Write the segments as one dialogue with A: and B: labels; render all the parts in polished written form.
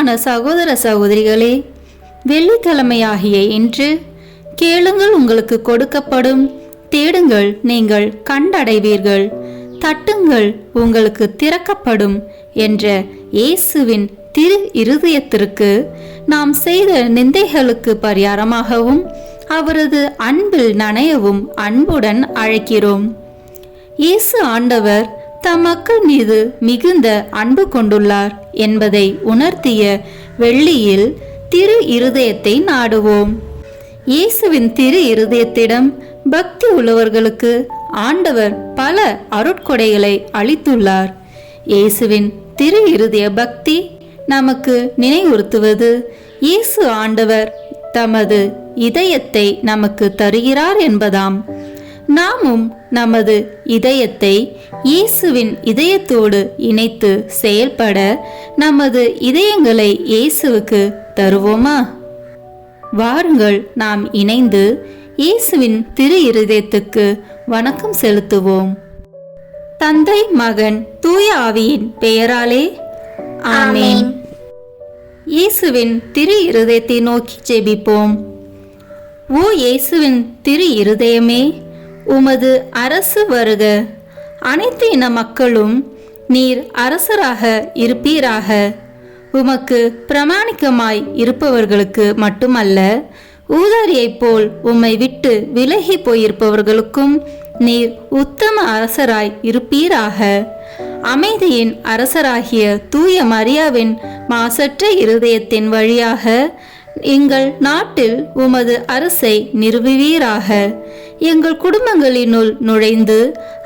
A: பிரியமான சகோதர சகோதரிகளே, வெள்ளிக்கிழமையாகிய இன்று கேளுங்கள் உங்களுக்கு கொடுக்கப்படும், தேடுங்கள் நீங்கள் கண்டடைவீர்கள், தட்டுங்கள் உங்களுக்கு திறக்கப்படும் என்ற இயேசுவின் திரு இருதயத்திற்கு நாம் செய்த நிந்தைகளுக்கு பரிகாரமாகவும் அவரது அன்பில் நனையவும் அன்புடன் அழைக்கிறோம். இயேசு ஆண்டவர் தம் மக்கள் மீது மிகுந்த அன்பு கொண்டுள்ளார் என்பதை உணர்த்திய வெள்ளியில் திரு இருதயத்தை நாடுவோம். இயேசுவின் திரு இருதயத்திடம் பக்தி உள்ளவர்களுக்கு ஆண்டவர் பல அருட்கொடைகளை அளித்துள்ளார். இயேசுவின் திரு இருதய பக்தி நமக்கு நினைவுறுத்துவது இயேசு ஆண்டவர் தமது இதயத்தை நமக்கு தருகிறார் என்பதாம். நாமும் நமது இதயத்தை இயேசுவின் இதயத்தோடு இணைத்து செயல்பட நமது இதயங்களை இயேசுவுக்கு தருவோமா? வாருங்கள் நாம் இணைந்து இயேசுவின் திரு இருதயத்துக்கு வணக்கம் செலுத்துவோம். தந்தை, மகன், தூய ஆவியின் பெயராலே ஆமென். இயேசுவின் திரு இருதயத்தை நோக்கி ஜெபிப்போம். ஓ இயேசுவின் திரு இருதயமே, உமது அரசு வருக. அனைத்து இன மக்களும் நீர் அரசராக இருப்பீராக. உமக்கு பிரமாணிக்கமாய் இருப்பவர்களுக்கு மட்டுமல்ல, ஊதாரியைப் போல் உம்மை விட்டு விலகி போயிருப்பவர்களுக்கும் நீர் உத்தம அரசராய் இருப்பீராக. அமைதியின் அரசராகிய தூய மரியாவின் மாசற்ற இருதயத்தின் வழியாக எங்கள் நாட்டில் உமது அரசை நிறுவுவீராக. எங்கள் குடும்பங்களினுள் நுழைந்து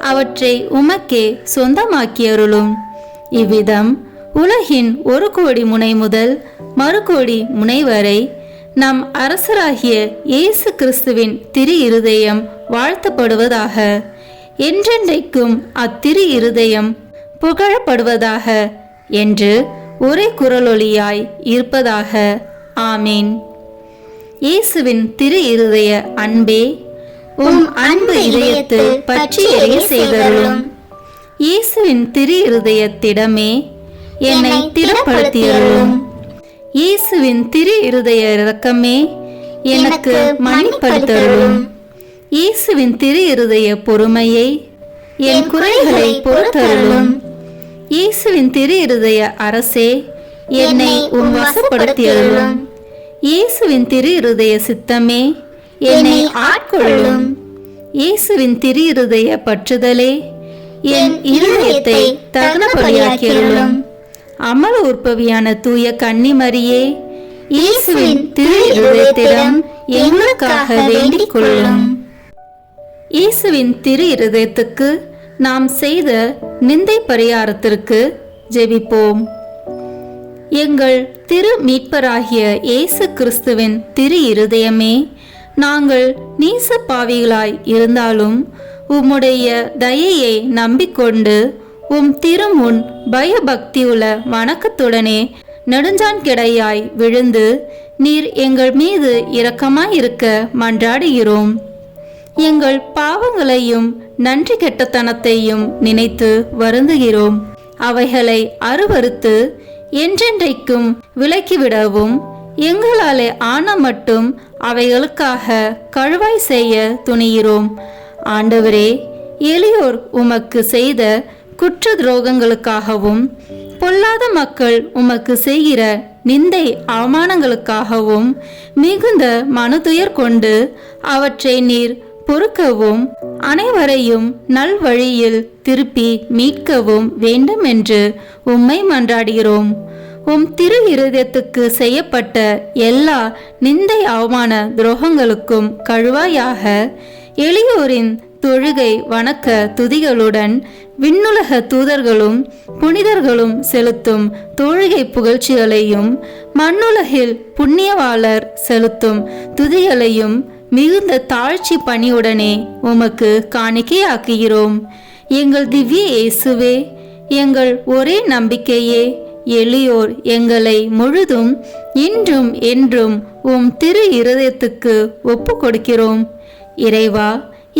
A: அவற்றை உமக்கே சொந்தமாக்கியருளும். இவ்விதம் உலகின் ஒரு கோடி முனை முதல் மறுகோடி முனை வரை நம் அரசராகிய இயேசு கிறிஸ்துவின் திரு இருதயம் வாழ்த்தப்படுவதாக. என்றென்றைக்கும் அத்திரு இருதயம் புகழப்படுவதாக என்று ஒரே குரலொலியாய் இருப்பதாக. ஆமீன். இயேசுவின் திரு இருதய அன்பே, உம் அன்பு இதயத்தில் பற்றி எரிய செய்தருளும். இயேசுவின் திரு இருதயத்திடமே என்னை திடப்படுத்தியருளும். இயேசுவின் திரு இருதய இரக்கமே எனக்கு மன்னிப்பளித்தருளும். இயேசுவின் திரு இருதய பொறுமையை என் குறைகளை பொறுத்தருளும். இயேசுவின் திரு இருதய அரசே என்னை உம் வசப்படுத்தியருளும். இயேசுவின் திரு இருதய சித்தமே என்னை ஆட்கொள்ளும். இயேசுவின் திரு இருதய பற்றுதலே என் இருதயத்தை தகுந்தபடியாக்கியருளும். அமல உற்பவியான தூய கன்னிமரியே, இயேசுவின் திரு இருதயத்திடம் எங்களுக்காக வேண்டிக் கொள்ளும். இயேசுவின் திரு இருதயத்துக்கு நாம் செய்த நிந்தை பரிகாரத்திற்கு ஜெபிப்போம். எங்கள் திரு மீட்பராகிய இயேசு கிறிஸ்துவின் திரு இருதயமே, நாங்கள் நீச பாவிகளாய் இருந்தாலும் உம்முடைய தயையை நம்பிக்கொண்டு உம் திருமுன் பயபக்தியுள்ள வணக்கத்துடனே நெடுஞ்சான் கிடையாய் விழுந்து நீர் எங்கள் மீது இரக்கமாயிருக்க மன்றாடுகிறோம். எங்கள் பாவங்களையும் நன்றி கெட்டத்தனத்தையும் நினைத்து வருந்துகிறோம். அவைகளை அருவறுத்து என்றென்றைக்கும் விலக்கிவிடவும் எங்களாலே ஆன மட்டும் அவைகளுக்காக கழுவாய் செய்ய துணிகிறோம். ஆண்டவரே, எளியோர் உமக்கு செய்த குற்ற துரோகங்களுக்காகவும் பொல்லாத மக்கள் உமக்கு செய்கிற நிந்தை அவமானங்களுக்காகவும் மிகுந்த மனதுயர் கொண்டு அவற்றை நீர் பொறுக்கவும் அனைவரையும் நல்வழியில் திருப்பி மீட்கவும் வேண்டும் என்று உம்மை மன்றாடுகிறோம். உம் திரு இருதயத்துக்கு செய்யப்பட்ட எல்லா நிந்தை அவமான துரோகங்களுக்கும் கழுவாயாக எளியோரின் தொழுகை வணக்க துதிகளுடன் விண்ணுலக தூதர்களும் புனிதர்களும் செலுத்தும் தொழுகை புகழ்ச்சிகளையும் மண்ணுலகில் புண்ணியவாளர் செலுத்தும் துதிகளையும் மிகுந்த தாழ்ச்சி பணியுடனே உமக்கு காணிக்கையாக்குகிறோம். எங்கள் திவ்ய இயேசுவே, எங்கள் ஒரே நம்பிக்கையே, எளியோர் எங்களை முழுதும் இன்றும் என்றும் உம் திரு இருதயத்துக்கு ஒப்பு கொடுக்கிறோம். இறைவா,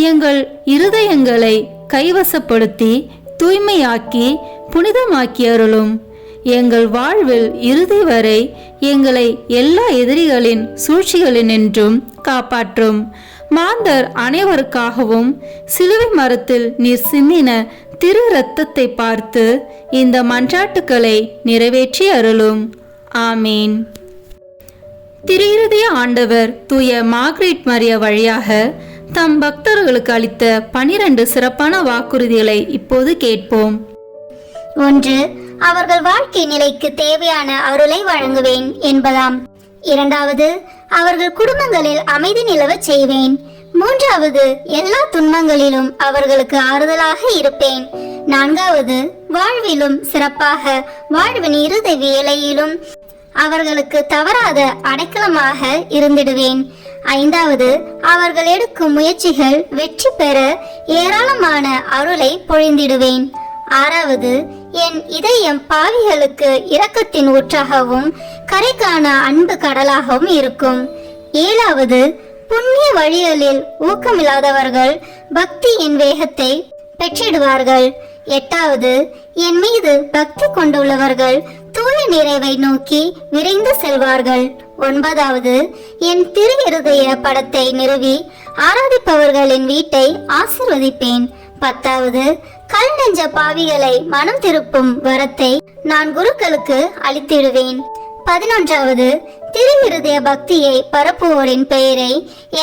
A: எங்கள் இருதயங்களை கைவசப்படுத்தி தூய்மையாக்கி புனிதமாக்கி அருளும். எங்கள் வாழ்வில் இறுதி வரை எங்களை எல்லா எதிரிகளின் சூழ்ச்சிகளினின்றும் காப்பாற்றும். மாந்தர் அனைவருக்காகவும் சிலுவை மரத்தில் நீர் சிந்தின திரு இரத்தத்தை பார்த்து இந்த மன்றாட்டுக்களை நிறைவேற்றி அருளும். ஆமீன். திரு இருதய ஆண்டவர் தூய மார்கரெட் மரியா வழியாக தம் பக்தர்களுக்கு அளித்த 12 சிறப்பான வாக்குறுதிகளை இப்போது கேட்போம்.
B: 1. அவர்கள் வாழ்க்கை நிலைக்கு தேவையான அருளை வழங்குவேன் என்பதாம். 2. அவர்கள் குடும்பங்களில் அமைதி நிலவச் செய்வேன். 3. எல்லா துன்பங்களிலும் அவர்களுக்கு ஆறுதலாக இருப்பேன். 4. வாழ்விலும் சிறப்பாக வாழ்வின் இறுதி வேளையிலும் அவர்களுக்கு தவறாத அடைக்கலமாக இருந்திடுவேன். 5. அவர்கள் எடுக்கும் முயற்சிகள் வெற்றி பெற ஏராளமான அருளை பொழிந்திடுவேன். 6. என் இதயம் பாவிகளுக்கு இரக்கத்தின் ஊற்றாகவும் கரைக்கான அன்பு கடலாகவும் இருக்கும். 7. புண்ணிய வழிகளில் ஊக்கமில்லாதவர்கள் பக்தியின் வேகத்தை பெற்றிடுவார்கள். 8. என் மீது பக்தி கொண்டுள்ளவர்கள் தூய நிறைவை நோக்கி விரைந்து செல்வார்கள். 9. என் திரு இருதய படத்தை நிறுவி ஆராதிப்பவர்களின் வீட்டை ஆசிர்வதிப்பேன். 10. கல் நெஞ்ச பாவிகளை மனம் திருப்பும் வரத்தை நான் குருக்களுக்கு அளித்திடுவேன். 11. திரு இருதய பக்தியை பரப்புவோரின் பெயரை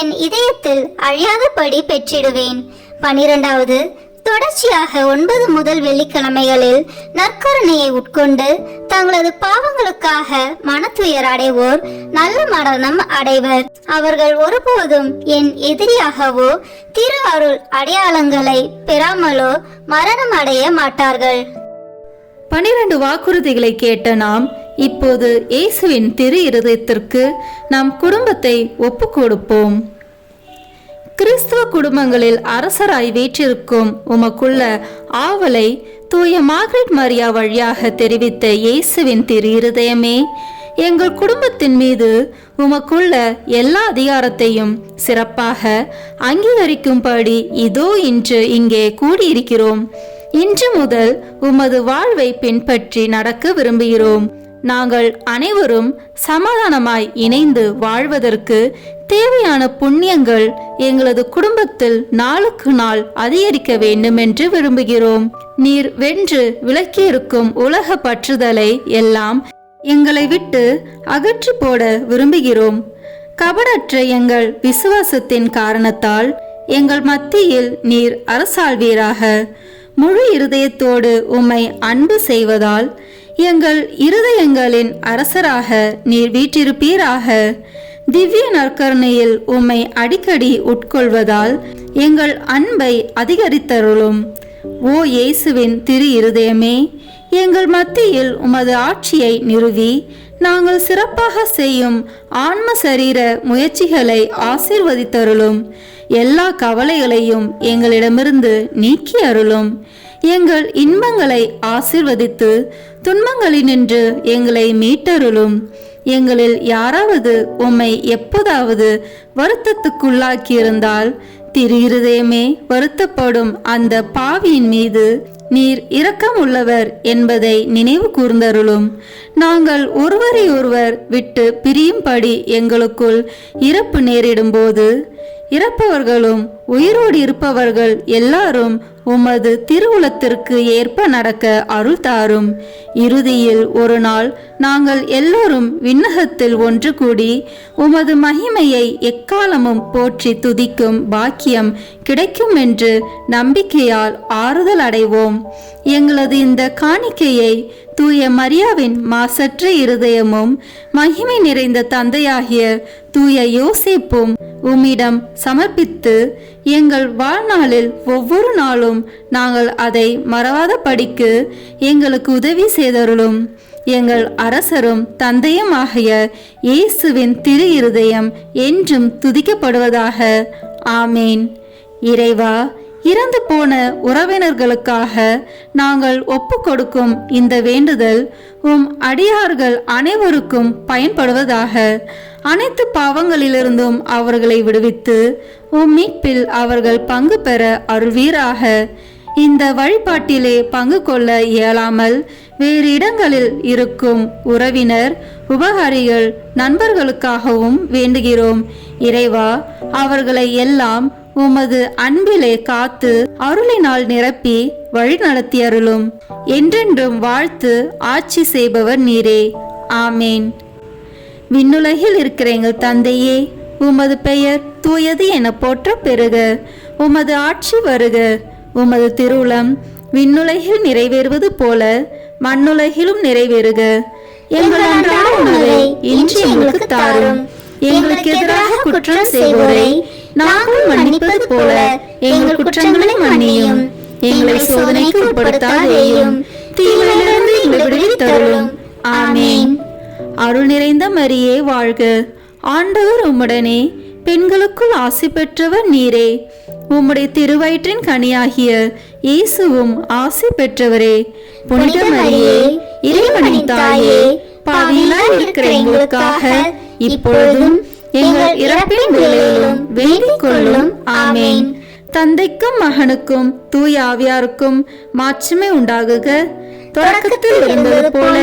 B: என் இதயத்தில் அழியாதபடி பெற்றிடுவேன். 12. தொடர்ச்சியாக 9 முதல் வெள்ளிக்கிழமைகளில் நற்கருணையை உட்கொண்டு தங்களது பாவங்களுக்காக மனத்துயர் அடைவோர் நல்ல மரணம் அடைவர். அவர்கள் ஒருபோதும் என் எதிரியாகவோ திரு அருள் அடையாளங்களை பெறாமலோ மரணம் அடைய மாட்டார்கள்.
A: 12 வாக்குறுதிகளை கேட்ட நாம் இப்போது இயேசுவின் திரு இருதயத்திற்கு நம் குடும்பத்தை ஒப்பு கொடுப்போம். கிறிஸ்துவ குடும்பங்களில் அரசராய் வீற்றிருக்கும் உமக்குள்ள ஆவலை தூய மார்கரெட் மரியா வழியாக தெரிவித்த இயேசுவின் திரு இருதயமே, எங்கள் குடும்பத்தின் மீது உமக்குள்ள எல்லா அதிகாரத்தையும் சிறப்பாக அங்கீகரிக்கும்படி இதோ இன்று இங்கே கூடியிருக்கிறோம். இன்று முதல் உமது வாழ்வை பின்பற்றி நடக்க விரும்புகிறோம். நாங்கள் அனைவரும் சமாதானமாய் இணைந்து வாழ்வதற்கு தேவையான புண்ணியங்கள் எங்களது குடும்பத்தில் நாளுக்கு நாள் அதிகரிக்க வேண்டும் என்று விரும்புகிறோம். நீர் வென்று விலக்கியிருக்கும் உலக பற்றுதலை எல்லாம் எங்களை விட்டு அகற்றி போட விரும்புகிறோம். கபடற்ற எங்கள் விசுவாசத்தின் காரணத்தால் எங்கள் மத்தியில் நீர் அரசாள்வீராக. முழு இருதயத்தோடு உம்மை அன்பு செய்வதால் எங்கள் இருதயங்களின் அரசராக நீர் வீற்றிருப்பீராக. திவ்ய நற்கருணையில் உம்மை அடிக்கடி உட்கொள்வதால் எங்கள் அன்பை அதிகரித்தருளும். ஓ இயேசுவின் திரு இருதயமே, எங்கள் மத்தியில் உமது ஆட்சியை நிறுவி நாங்கள் சிறப்பாக செய்யும் ஆன்ம சரீர முயற்சிகளை ஆசீர்வதித்தருளும். எல்லா கவலைகளையும் எங்களிடமிருந்து நீக்கி அருளும். எங்கள் இன்பங்களை ஆசீர்வதித்து துன்பங்களினின்று எங்களை மீட்டருளும். எங்களில் யாராவது உம்மை எப்போதாவது வருத்தத்துக்குள்ளாக்கியிருந்தால் திரு இருதயமே, வருத்தப்படும் அந்த பாவியின் மீது நீர் இரக்கம் உள்ளவர் என்பதை நினைவு கூர்ந்தருளும். நாங்கள் ஒருவரை ஒருவர் விட்டு பிரியும்படி எங்களுக்குள் இறப்பு நேரிடும்போது இறப்பவர்களும் உயிரோடு இருப்பவர்கள் எல்லாரும் உமது திருவுளத்திற்கு ஏற்ப நடக்க அருள் தாரும். இறுதியில் ஒரு நாள் நாங்கள் எல்லோரும் விண்ணகத்தில் ஒன்று கூடி உமது மகிமையை எக்காலமும் போற்றி துதிக்கும் பாக்கியம் கிடைக்கும் என்று நம்பிக்கையால் ஆறுதல் அடைவோம். எங்களது இந்த காணிக்கையை தூய மரியாவின் மாசற்ற இருதயமும் மகிமை நிறைந்த தந்தையாகிய தூய யோசேப்பும் உம்மிடம் சமர்ப்பித்து எங்கள் வாழ்நாளில் ஒவ்வொரு நாளும் நாங்கள் அதை மறவாத படிக்கு எங்களுக்கு உதவி செய்தருளும். எங்கள் அரசரும் தந்தையும் ஆகிய இயேசுவின் திரு இருதயம் என்றும் துதிக்கப்படுவதாக. ஆமேன். இறைவா, இறந்து போன உறவினர்களுக்காக நாங்கள் ஒப்பு கொடுக்கும் இந்த வேண்டுதல் உம் அடியார்கள் அனைவருக்கும் பயன்படுவதாக. அனைத்து பாவங்களிலிருந்தும் அவர்களை விடுவித்து உம் மீட்பில் அவர்கள் பங்கு பெற அருள்வீராக. இந்த வழிபாட்டிலே பங்கு கொள்ள இயலாமல் வேறு இடங்களில் இருக்கும் உறவினர், உபகாரிகள், நண்பர்களுக்காகவும் வேண்டுகிறோம். இறைவா, அவர்களை எல்லாம் உமது அன்பிலே காத்து அருளினால் நிரப்பி வழி நடத்தி அருளும். என்றென்றும் வாழ்த்து ஆட்சி செய்பவர் நீரே. ஆமேன். விண்ணுலகில் இருக்கிற எங்கள் தந்தையே, உமது பெயர் தூயது என போற்ற பெறுக. உமது ஆட்சி வருக. உமது திருவுளம் விண்ணுலகில் நிறைவேறுவது போல மண்ணுலகிலும் நிறைவேறுக. எங்கள் அன்றாட உணவை இன்று எங்களுக்கு தாரும். எங்களுக்கு எதிராக குற்றம் செய்வோரை நாங்கள் மன்னிப்பது போல எங்கள் குற்றங்களை மன்னியும். எங்களை சோதனைக்கு உட்படுத்தாதேயும், தீமையிலிருந்து எங்களை விடுவித்தருளும். ஆமேன். அருள் நிறைந்த மரியே வாழ்க. ஆண்டவர் உம்முடனே, பெண்களுக்குள் ஆசி பெற்றவர் நீரே. உம்முடைய திருவயிற்றின் கனியாகிய இயேசுவும் ஆசி பெற்றவரே. புனித மரியே, இறைவனின் தாயே, பாவிகளாய் இருக்கிற எங்களுக்காக இப்பொழுதும் எங்கள் இறப்பின் வேளையிலும் வேண்டிக் கொள்ளும். ஆமேன். தந்தைக்கும் மகனுக்கும் தூய ஆவியாருக்கும் மாட்சிமை உண்டாகுக. தொடக்கத்தில் இருந்தது போல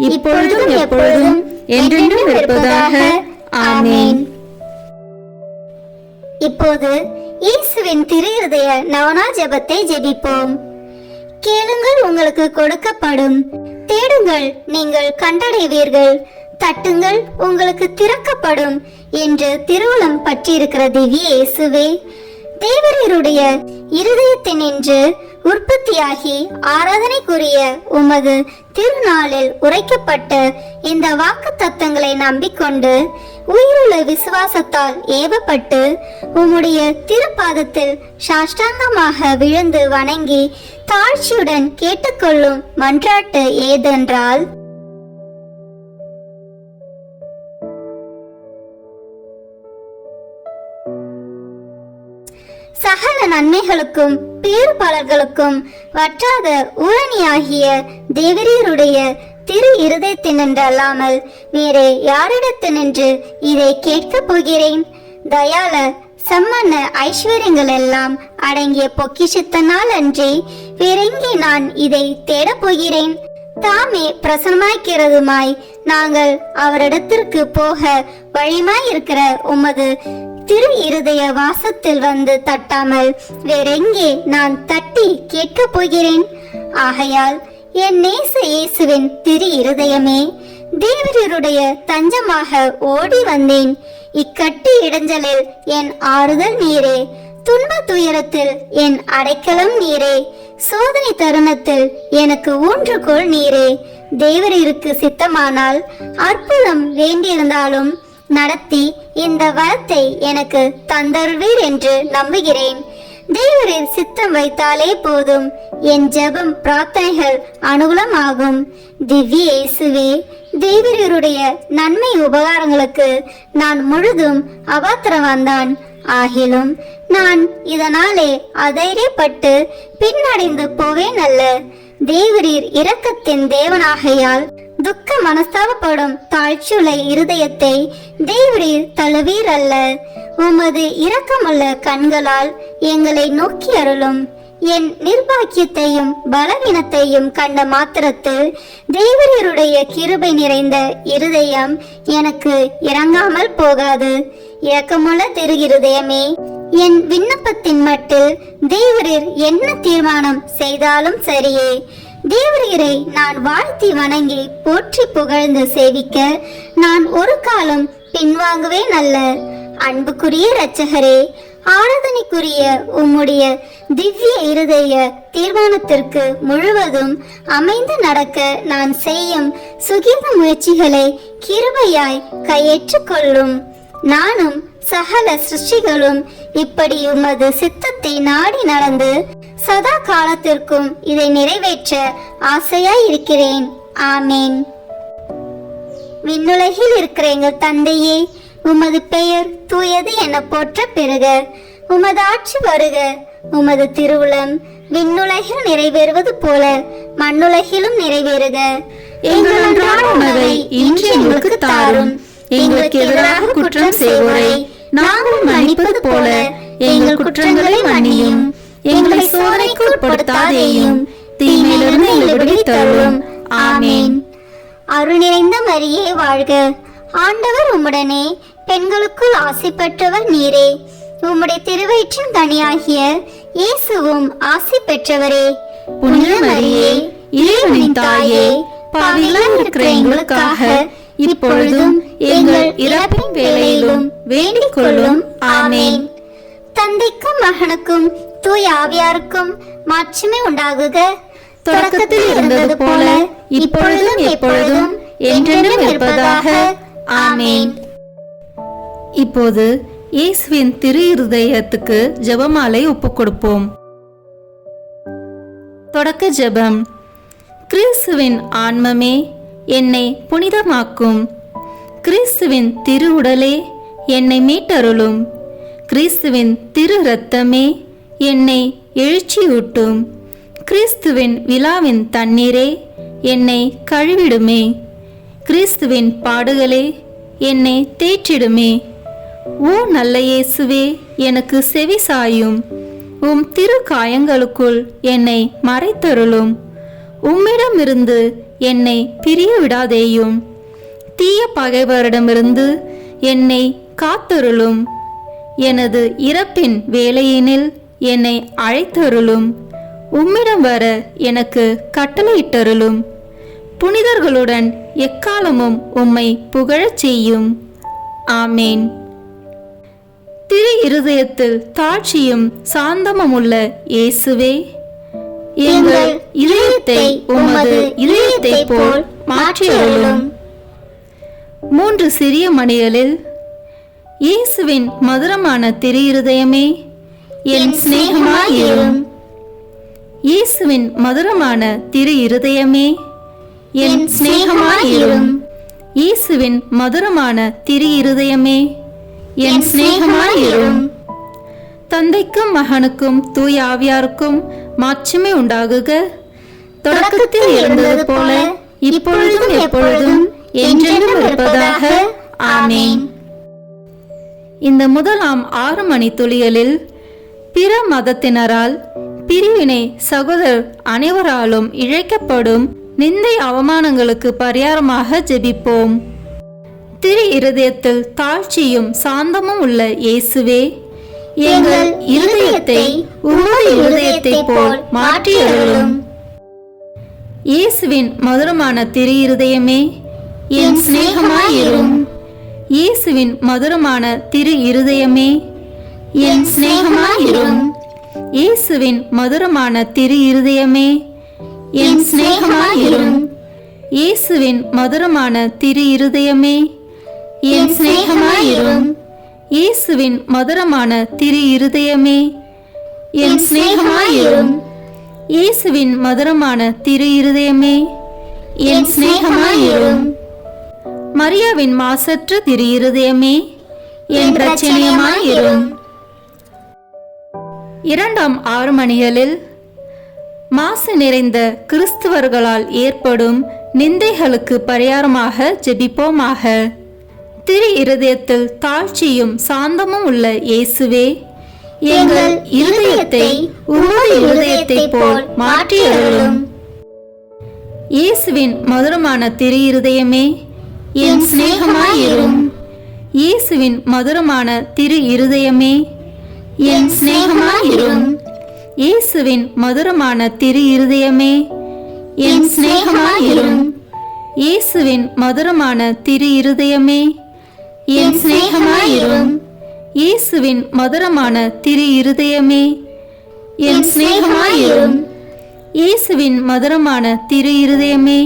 A: இப்பொழுதும் எப்பொழுதும் என்றென்றும் இருப்பதாக. ஆமேன்.
B: இப்போது இயேசுவின் திரு இருதய நவனா ஜெபத்தை ஜெபிப்போம். கேளுங்கள், உங்களுக்கு கொடுக்கப்படும். தேடுங்கள், நீங்கள் கண்டடைவீர்கள். தட்டுங்கள், உங்களுக்கு திறக்கப்படும் என்று திருவுளம் பற்றியிருக்கிற திவ்ய இயேசுவே, தேவரீருடைய இருதயத்தினின்று உற்பத்தியாகி ஆராதனைக்குரிய உமது திருநாளில் உரைக்கப்பட்ட இந்த வாக்கு தத்தங்களை நம்பிக்கொண்டு உயிருள்ள விசுவாசத்தால் ஏவப்பட்டு உம்முடைய திருப்பாதத்தில் சாஷ்டாங்கமாக விழுந்து வணங்கி தாழ்ச்சியுடன் கேட்டுக்கொள்ளும் மன்றாட்டு ஏதென்றால், சகல நன்மைகளுக்கும் பேறுபாளர்களுக்கும் வற்றாத ஊரணியாகிய தேவரீருடைய திரு இருதயத்தினின்றல்லாமல் வேறு யாரிடத்தினின்று இதை கேட்கப் போகிறேன்? தயால சம்மன்ன ஐஸ்வர்யங்கள் எல்லாம் அடங்கிய பொக்கிஷத்தினால் அன்றி வேறெங்கே நான் இதை தேடப் போகிறேன்? தாமே பிரசன்னமாய்க்கிறதுமாய் நாங்கள் அவரிடத்திற்கு போக வழியுமாயிருக்கிற உமது திரு இருதய வாசத்தில் வந்து தட்டாமல் வேறெங்கே நான் தட்டி கேட்கப் போகிறேன்? ஆகையால் என் நேச இயேசுவின் திரு இருதயமே, தேவரீருடைய தஞ்சமாக ஓடி வந்தேன். இக்கட்டு இடைஞ்சலில் என் ஆறுதல் நீரே, துன்ப துயரத்தில் என் அடைக்கலம் நீரே, சோதனை தருணத்தில் எனக்கு ஊன்றுகோல் நீரே. தேவரீருக்கு சித்தமானால் அற்புதம் வேண்டியிருந்தாலும் நடத்தி இந்த வரத்தை எனக்கு தந்தருள்வீர் என்று நம்புகிறேன். தேவரீர் சித்தம் வைத்தாலே போதும், என் ஜெபம் பிரார்த்தனைகள் அனுகூலமாகும். திவ்ய இயேசுவே, தேவரீருடைய நன்மை உபகாரங்களுக்கு நான் முழுதும் அபாத்திரவான்தான். ஆகிலும் நான் இதனாலே அதைரியப்பட்டு பின்னடைந்து போவேன் அல்ல. தேவரீர் இரக்கத்தின் தேவனாகையால் துக்க மனஸ்தாபப்படும் தாழ்ச்சியுள்ள இருதயத்தை தேவரீர் தழுவீர் அல்ல. உமது இரக்கமுள்ள கண்களால் எங்களை நோக்கி அருளும். என் நிர்பாக்கியத்தையும் பலவீனத்தையும் கண்ட மாத்திரத்தில் தேவரீருடைய கிருபை நிறைந்த இருதயம் எனக்கு இறங்காமல் போகாது. இரக்கமுள்ள திரு இருதயமே, என் விண்ணப்பத்தின் மட்டில் தேவரீர் என்ன தீர்மானம் செய்தாலும் சரியே. தேவரீரை நான் வாழ்த்தி வணங்கி போற்றி புகழ்ந்து சேவிக்க நான் ஒரு காலம் பின்வாங்குவேன் அல்ல. அன்புக்குரிய இரட்சகரே, ஆராதனைக்குரிய உம்முடைய திவ்ய இருதய தீர்மானத்திற்கு முழுவதும் அமைந்து நடக்க நான் செய்யும் சுகீத முயற்சிகளை கிருபையாய் கையேற்றுக் கொள்ளும். நானும் சகல சிருஷ்டிகளும் இப்படி உமது சித்தத்தை நாடி நடந்து சதா காலத்திற்கும் இதை நிறைவேற்ற ஆசையாய் இருக்கிறேன். ஆமேன். விண்ணுலகில் இருக்கிற எங்கள் தந்தையே, உமது பெயர் தூயது என போற்ற பெறுக. உமது ஆட்சி வருக. உமது திருவுளம் விண்ணுலகில் நிறைவேறுவது போல மண்ணுலகிலும் நிறைவேறுக.
A: எங்கள் அன்றாட உணவை இன்று எங்களுக்கு தாரும். எங்களுக்கு எதிராக குற்றம் செய்வோரை நாங்கள் மன்னிப்பது போல எங்கள் குற்றங்களை மன்னியும். எங்களை சோதனைக்கு உட்படுத்தாதேயும், தீமையிலிருந்து எங்களை விடுவித்தருளும். ஆமென்.
B: அருள் நிறைந்த மரியே வாழ்க, ஆண்டவர் உம்முடனே, பெண்களுக்குள் ஆசி பெற்றவர் நீரே. உம்முடைய திருவயிற்றின் கனியாகிய இயேசுவும் ஆசி பெற்றவரே.
A: புனித மரியே, இறைவனின் தாயே, பாவிகளாய் இருக்கிற எங்களுக்காக இப்பொழுதும் எங்கள் இறப்பின் வேளையிலும் வேண்டிக் கொள்ளும். ஆமென்.
B: தந்தைக்கும் மகனுக்கும் தூய ஆவியாருக்கும் மாட்சிமை உண்டாகுக.
A: தொடக்கத்தில் இருந்தது போல இப்பொழுதும் எப்பொழுதும் என்றென்றும் இருப்பதாக. ஆமென். இப்போது இயேசுவின் திரு இருதயத்துக்கு ஜெபமாலை ஒப்புக் கொடுப்போம். தொடக்க ஜெபம். கிறிஸ்துவின் ஆன்மமே, என்னை புனிதமாக்கும். கிறிஸ்துவின் திரு உடலே, என்னை மீட்டருளும். கிறிஸ்துவின் திரு இரத்தமே, என்னை எழுச்சியூட்டும். கிறிஸ்துவின் விழாவின் தண்ணீரே, என்னை கழுவிடுமே. கிறிஸ்துவின் பாடுகளே, என்னை தேற்றிடுமே. ஓ நல்ல இயேசுவே, எனக்கு செவி சாயும். உம் திரு காயங்களுக்குள் என்னை மறைத்தருளும். உம்மிடமிருந்து என்னை பிரிய விடாதேயும். தீய பகைவரிடமிருந்து என்னை காத்தருளும். எனது இறப்பின் வேளையினில் என்னை அழைத்தருளும். உம்மிடம் வர எனக்கு கட்டளையிட்டருளும். புனிதர்களுடன் எக்காலமும் உம்மை புகழச் செய்யும். ஆமேன். திரு இருதயத்தில் தாட்சியும் சாந்தமும் உள்ள இயேசுவே, எங்கள் இதயத்தை உமது இதயத்தை போல் மாற்றியருளும். 3 சிறிய மணிகளில் இயேசுவின் மதுரமான திரு இருதயமே, என் சிநேகமாயிரும். இயேசுவின் மதுரமான திரு இருதயமே, என் சிநேகமாயிரும். இயேசுவின் மதுரமான திரு இருதயமே, என் சிநேகமாயிரும். தந்தைக்கும் மகனுக்கும் தூய ஆவியாருக்கும் மாட்சிமை உண்டாகுக. தொடக்கத்தில் இருந்தது போல இப்பொழுதும் எப்பொழுதும் என்றென்றும் இருப்பதாக. ஆமென். இந்த முதலாம் 6 மணி துளிகளில் பிற மதத்தினரால் பிரிவினை சகோதரர் அனைவராலும் இழைக்கப்படும் நிந்தை அவமானங்களுக்கு பரிகாரமாக ஜெபிப்போம். திரு இருதயத்தில் தாழ்ச்சியும் சாந்தமும் உள்ள இயேசுவே, எங்கள் இருதயத்தை உமது இருதயத்தை போல் மாற்றியருளும். இயேசுவின் மதுரமான திரு இருதயமே, என் சிநேகமாயிரும். இயேசுவின் மதுரமான திரு இருதயமே, என் சிநேகமாயிரும். இயேசுவின் மதுரமான திரு இருதயமே, என் சிநேகமாயிரும். இயேசுவின் மதுரமான திரு இருதயமே, என் சிநேகமாயிரும். இயேசுவின் மதுரமான திரு இருதயமே, என் சிநேகமாயிரும். இயேசுவின் மதுரமான திரு இருதயமே, என் சிநேகமாயிரும். மரியாவின் மாசற்ற திரு இருதயமே, என் இரட்சணியமாயிரும். 2ஆம் 6 மணிகளில் மாசு நிறைந்த கிறிஸ்துவர்களால் ஏற்படும் நிந்தைகளுக்கு பரிகாரமாக ஜெபிப்போமாக. திரு இருதயத்தில் தாழ்ச்சியும் சாந்தமும் உள்ள இயேசுவே, எங்கள் இருதயத்தை உமது இருதயத்தை போல் மாற்றியருளும். இயேசுவின் மதுரமான திரு இருதயமே, என் சிநேகமாயிரும். இயேசுவின் மதுரமான திரு இருதயமே, என் சிநேகமாயிரும். இயேசுவின் மதுரமான திரு இருதயமே, என் சிநேகமாயிரும். இயேசுவின் மதுரமான திரு இருதயமே, என் சிநேகமாயிரும். இயேசுவின் மதுரமான திரு இருதயமே, என் சிநேகமாயிரும். இயேசுவின் மதுரமான திரு இருதயமே,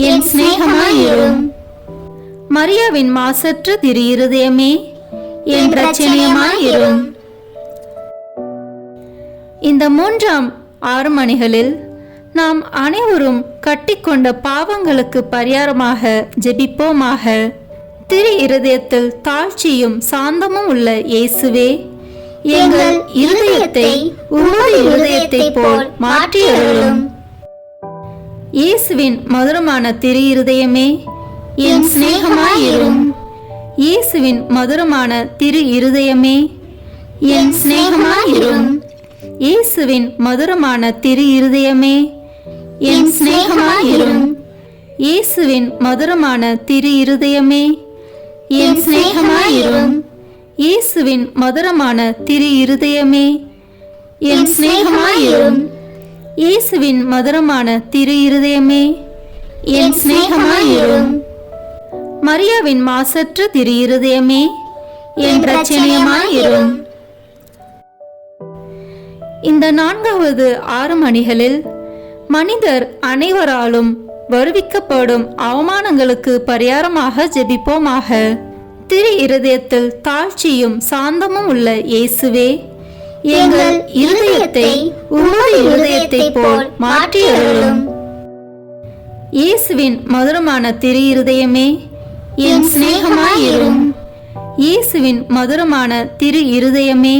A: என் சிநேகமாயிரும். மரியாவின் மாசற்ற திரு இருதயமே, என் இரட்சணியமாயிரும். இந்த 3ஆம் 6 மணிகளில் நாம் அனைவரும் கட்டிக்கொண்ட பாவங்களுக்கு பரிகாரமாக ஜெபிப்போமாக. திரு இருதயத்தில் தாழ்ச்சியும் சாந்தமும் உள்ள இயேசுவே, எங்கள் இருதயத்தை உமது இருதயத்தை போல் மாற்றியருளும். இயேசுவின் மதுரமான திரு இருதயமே, என் சிநேகமாயிரும். இயேசுவின் மதுரமான திரு இருதயமே, என் சிநேகமாயிரும். இயேசுவின் மதுரமான திரு இருதயமே, என் சிநேகமாயிரும். இயேசுவின் மதுரமான திரு இருதயமே என் சிநேகமாயிரும். இயேசுவின் மதுரமான திரு இருதயமே என் சிநேகமாயிரும். இயேசுவின் மதுரமான திரு இருதயமே என் சிநேகமாயிரும். மரியாவின் மாசற்ற திரு இருதயமே என் இரட்சணியமாயிரும். இந்த 4வது 6 மணிகளில் மனிதர் அனைவராலும் வருவிக்கப்படும் அவமானங்களுக்கு பரிகாரமாக ஜெபிப்போமாக. திரு இருதயத்தில் தாழ்ச்சியும் சாந்தமும் உள்ள இயேசுவே, எங்கள் இருதயத்தை உமது இருதயத்தை போல் மாற்றி அருளும். இயேசுவின் மதுரமான திரு இருதயமே என் சிநேகமாயிரும். இயேசுவின் மதுரமான திரு இருதயமே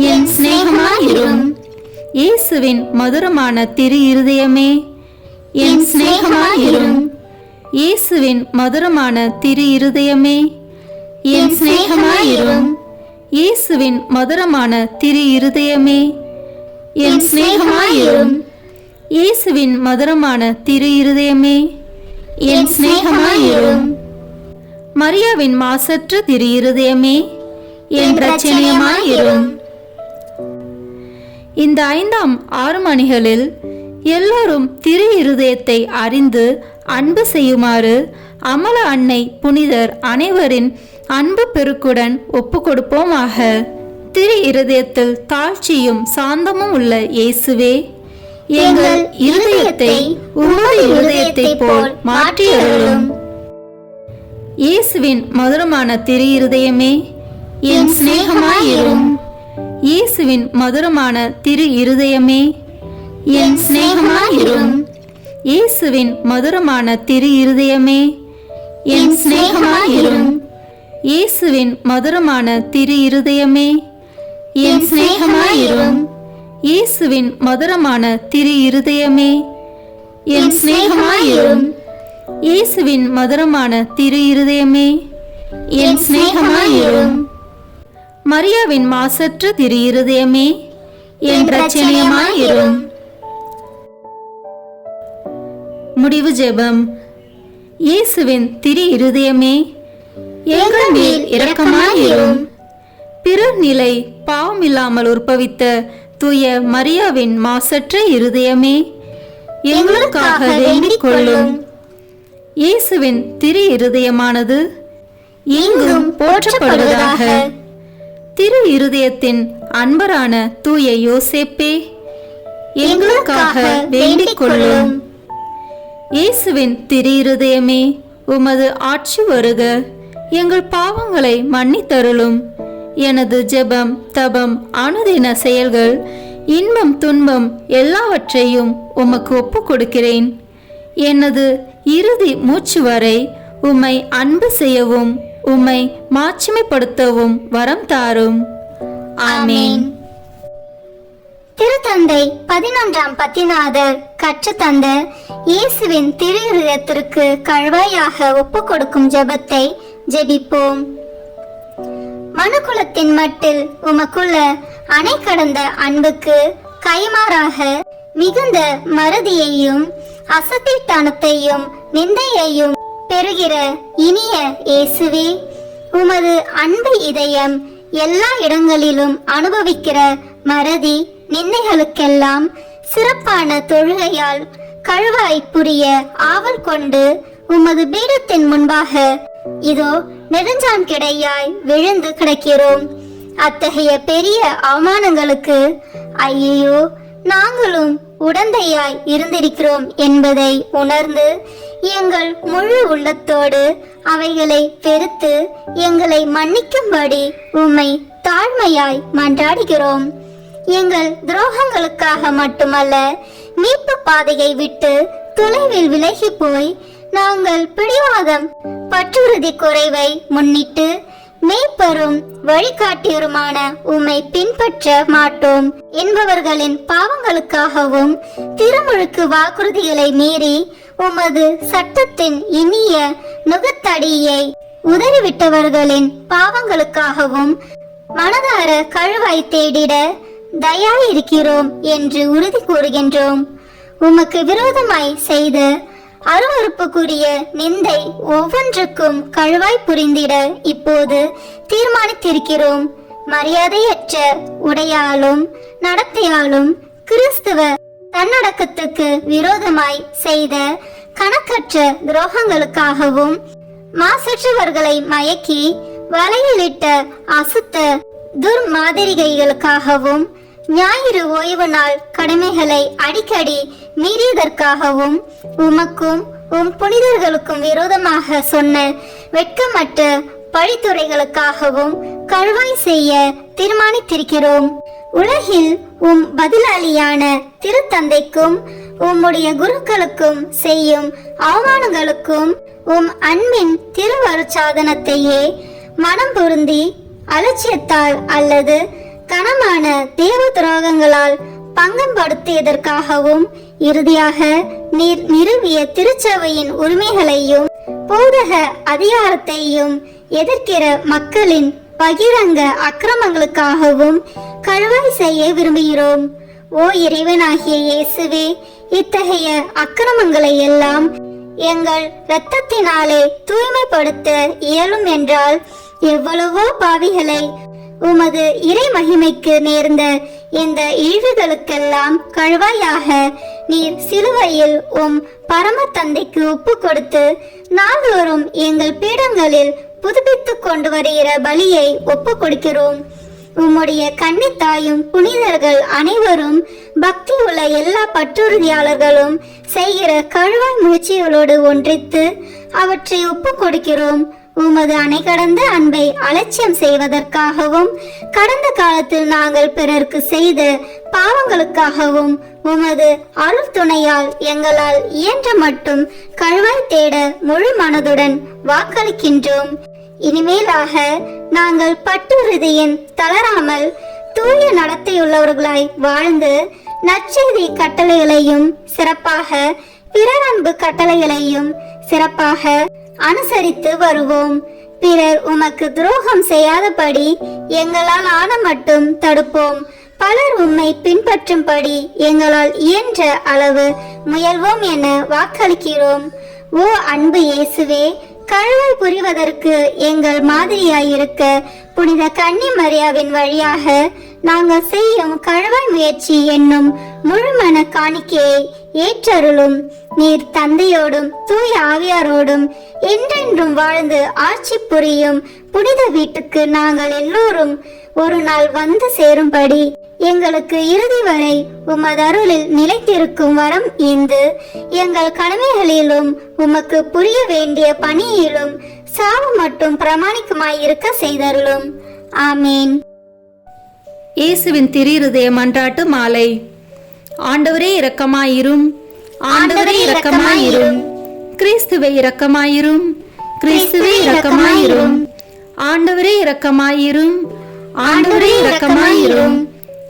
A: என் சிநேகமாயிரும். இயேசுவின் மதுரமான திரு இருதயமே என் சிநேகமாயிரும். இயேசுவின் மதுரமான திரு இருதயமே என் சிநேகமாயிரும். இயேசுவின் மதுரமான திரு இருதயமே என் சிநேகமாயிரும். இயேசுவின் மதுரமான திரு இருதயமே என் சிநேகமாயிரும். மரியாவின் மாசற்ற திரு இருதயமே என் இரட்சணியமாயிரும். இந்த 5ஆம் 6 மணிகளில் எல்லோரும் திரு இருதயத்தை அறிந்து அன்பு செய்யுமாறு அமல அன்னை புனிதர் அனைவரின் அன்பு பெருக்குடன் ஒப்பு கொடுப்போமாக. திரு இருதயத்தில் தாழ்ச்சியும் சாந்தமும் உள்ள இயேசுவே, எங்கள் இருதயத்தை உமது இருதயத்தை போல் மாற்றி அருளும். இயேசுவின் மதுரமான திரு இருதயமே என் சிநேகமாயிரும். இயேசுவின் மதுரமான திரு இருதயமே என் சிநேகமாயிரும். இயேசுவின் மதுரமான திரு இருதயமே என் சிநேகமாயிரும். இயேசுவின் மதுரமான திரு இருதயமே என் சிநேகமாயிரும். இயேசுவின் மதுரமான திரு இருதயமே என் சிநேகமாயிரும். இயேசுவின் மதுரமான திரு இருதயமே என் சிநேகமாயிரும். மரியாவின் மாசற்ற திரு இருதயமே என் இரட்சணியமாயிரும். முடிவு ஜெபம். இயேசுவின் திரு இருதயமே எங்கள் மேல் இரக்கமாயிரும். பிறர் நிலை பாவமில்லாமல் உற்பவித்த தூய மரியாவின் மாசற்ற இருதயமே எங்களுக்காக வேண்டிக் கொள்ளும். இயேசுவின் திரு இருதயமானது எங்கும் போற்றப்படுவதாக. திரு இருதயத்தின் அன்பரான தூய யோசேப்பே எங்களுக்காக வேண்டிக் கொள்ளும். இயேசுவின் திரு இருதயமே உமது ஆட்சி வருக, எங்கள் பாவங்களை மன்னித்தருளும். எனது ஜெபம் தபம் அனுதின செயல்கள் இன்பம் துன்பம் எல்லாவற்றையும் உமக்கு ஒப்பு கொடுக்கிறேன். எனது இறுதி மூச்சு வரை உம்மை அன்பு செய்யவும் உம்மை மாட்சிமைப்படுத்தவும் வரம் தாரும். ஆமென்.
B: திருத்தந்தை 11ஆம் பத்திநாதர் கற்றுத்தந்த இயேசுவின் திரு இருதயத்திற்கு கழுவாயாக ஒப்பு கொடுக்கும் ஜெபத்தை ஜெபிப்போம். மனுக்குலத்தின் மட்டில் உமக்குள்ள அணை கடந்த அன்புக்கு கைமாறாக மிகுந்த மறதியையும் அசத்திட்டானத்தையும் நிந்தையையும் பெறுகிற இனிய இயேசுவே, உமது அன்பு இதயம் எல்லா இடங்களிலும் அனுபவிக்கிற மறதி நிந்தைகளுக்கெல்லாம் சிறப்பான தொழுகையால் கழுவாய் புரிய ஆவல் கொண்டு உமது பீடத்தின் முன்பாக இதோ நெடுஞ்சான் கிடையாய் விழுந்து கிடக்கிறோம். அத்தகைய பெரிய அவமானங்களுக்கு ஐயோ நாங்களும் உடந்தையாய் இருந்திருக்கிறோம் என்பதை உணர்ந்து எங்கள் முழு உள்ளத்தோடு அவைகளை வெறுத்து எங்களை மன்னிக்கும்படி உம்மை தாழ்மையாய் மன்றாடுகிறோம். எங்கள் துரோகங்களுக்காக மட்டுமல்ல, மீட்பு பாதையை விட்டு தொலைவில் விலகி போய் நாங்கள் பிடிவாதம் பற்றுறுதி குறைவை முன்னிட்டு மெய்ப்பரும் வழிகாட்டியருமான உம்மை பின்பற்ற மாட்டோம் என்பவர்களின் பாவங்களுக்காகவும் திருமுழுக்கு வாக்குறுதிகளை மீறி உமது சட்டத்தின் இனிய நுகத்தடியை உதறிவிட்டவர்களின் பாவங்களுக்காகவும் மனதார கழுவாய் தேடிட தயாயிருக்கிறோம் என்று உறுதி கூறுகின்றோம். உமக்கு விரோதமாய் செய்த அருவருப்புக்குரிய நிந்தை ஒவ்வொன்றுக்கும் கழுவாய் புரிந்திட இப்போது தீர்மானித்திருக்கிறோம். மரியாதையற்ற உடையாலும் நடத்தையாலும் கிறிஸ்துவ தன்னடக்கத்துக்கு விரோதமாய் செய்த கணக்கற்ற துரோகங்களுக்காகவும் மாசற்றவர்களை மயக்கி வலையிலிட்ட அசுத்த துர்மாதிரிகைகளுக்காகவும் ஞாயிறு ஓய்வு நாள் கடமைகளை அடிக்கடி மீறியதற்காகவும் உமக்கும் உம் புனிதர்களுக்கும் விரோதமாக சொன்ன வெட்கமற்ற பழித்துறைகளுக்காகவும் கழுவாய் செய்ய தீர்மானித்திருக்கிறோம். உலகில் உம் பதிலாளியான திருத்தந்தைக்கும் உம்முடைய குருக்களுக்கும் செய்யும் அவமானங்களுக்கும் உம் அன்பின் திருவருட்சாதனத்தையே மனம் பொருந்தி அலட்சியத்தால் அல்லது கனமான தேவ துரோகங்களால் பங்கப்படுத்தியதற்காகவும் இறுதியாக நீர் நிறுவிய திருச்சபையின் உரிமைகளையும் போதக அதிகாரத்தையும் எதிர்க்கிற மக்களின் பகிரங்க அக்கிரமங்களுக்காகவும் கழுவாய் செய்ய விரும்புகிறோம். ஓ இறைவனாகிய இயேசுவே, இத்தகைய அக்கிரமங்களை எல்லாம் எங்கள் இரத்தத்தினாலே தூய்மைப்படுத்த இயலும் என்றால் எவ்வளவோ பாவிகளை உமது இறை மகிமைக்கு நேர்ந்த இந்த இழிவுகளுக்கெல்லாம் கழுவாயாக நீர் சிலுவையில் உம் பரம தந்தைக்கு ஒப்பு கொடுத்து நாள்தோறும் எங்கள் பீடங்களில் புதுப்பித்துக் கொண்டு வருகிற பலியை ஒப்பு கொடுக்கிறோம். உம்முடைய கன்னித்தாயும் புனிதர்கள் அனைவரும் பக்தி உள்ள எல்லா பற்றுறுதியாளர்களும் செய்கிற கழுவாய் முயற்சிகளோடு ஒன்றித்து அவற்றை ஒப்பு கொடுக்கிறோம். உமது அணை கடந்த அன்பை அலட்சியம் செய்வதற்காகவும் கடந்த காலத்தில் நாங்கள் பிறருக்கு செய்த பாவங்களுக்காகவும் உமது அருள் துணையால் எங்களால் இயன்ற மட்டும் கழுவாய் தேட முழு மனதுடன் வாக்களிக்கின்றோம். இனிமேலாக நாங்கள் பற்றுறுதியின் தளராமல் தூய நடத்தையுள்ளவர்களாய் வாழ்ந்து நற்செய்தி கட்டளைகளையும் சிறப்பாக பிறர் அன்பு கட்டளைகளையும் சிறப்பாக அனுசரித்து வருவோம். பிறர் உமக்கு துரோகம் செய்யாதபடி எங்களால் ஆன மட்டும் தடுப்போம். பலர் உம்மை பின்பற்றும்படி எங்களால் இயன்ற அளவு முயல்வோம் என வாக்களிக்கிறோம். ஓ அன்பு இயேசுவே, கழுவாய் புரிவதற்கு எங்கள் மாதிரியாயிருக்க புனித கன்னி மரியாவின் வழியாக நாங்கள் செய்யும் கழுவாய் முயற்சி என்னும் முழுமன காணிக்கையை ஏற்றருளும். நீர் தந்தையோடும் தூய ஆவியாரோடும் என்றென்றும் வாழ்ந்து ஆட்சி புரியும் புனித வீட்டுக்கு நாங்கள் எல்லோரும் ஒரு நாள் வந்து சேரும்படி எங்களுக்கு இறுதி வரை உமது அருளில் நிலைத்திருக்கும் வரம் ஈந்து எங்கள் கடமைகளிலும் உமக்கு புரிய வேண்டிய பணியிலும் சாவு மட்டும் பிரமாணிக்கமாயிருக்க செய்தருளும். ஆமேன்.
A: இயேசுவின் திரு மன்றாட்டு மாலை. ஆண்டவரே இரக்கமாயிரும், ஆண்டவரே இரக்கமாயிரும், கிறிஸ்துவே இரக்கமாயிரும், கிறிஸ்துவே இரக்கமாயிரும், ஆண்டவரே இரக்கமாயிரும், ஆண்டவரே இரக்கமாயிரும்,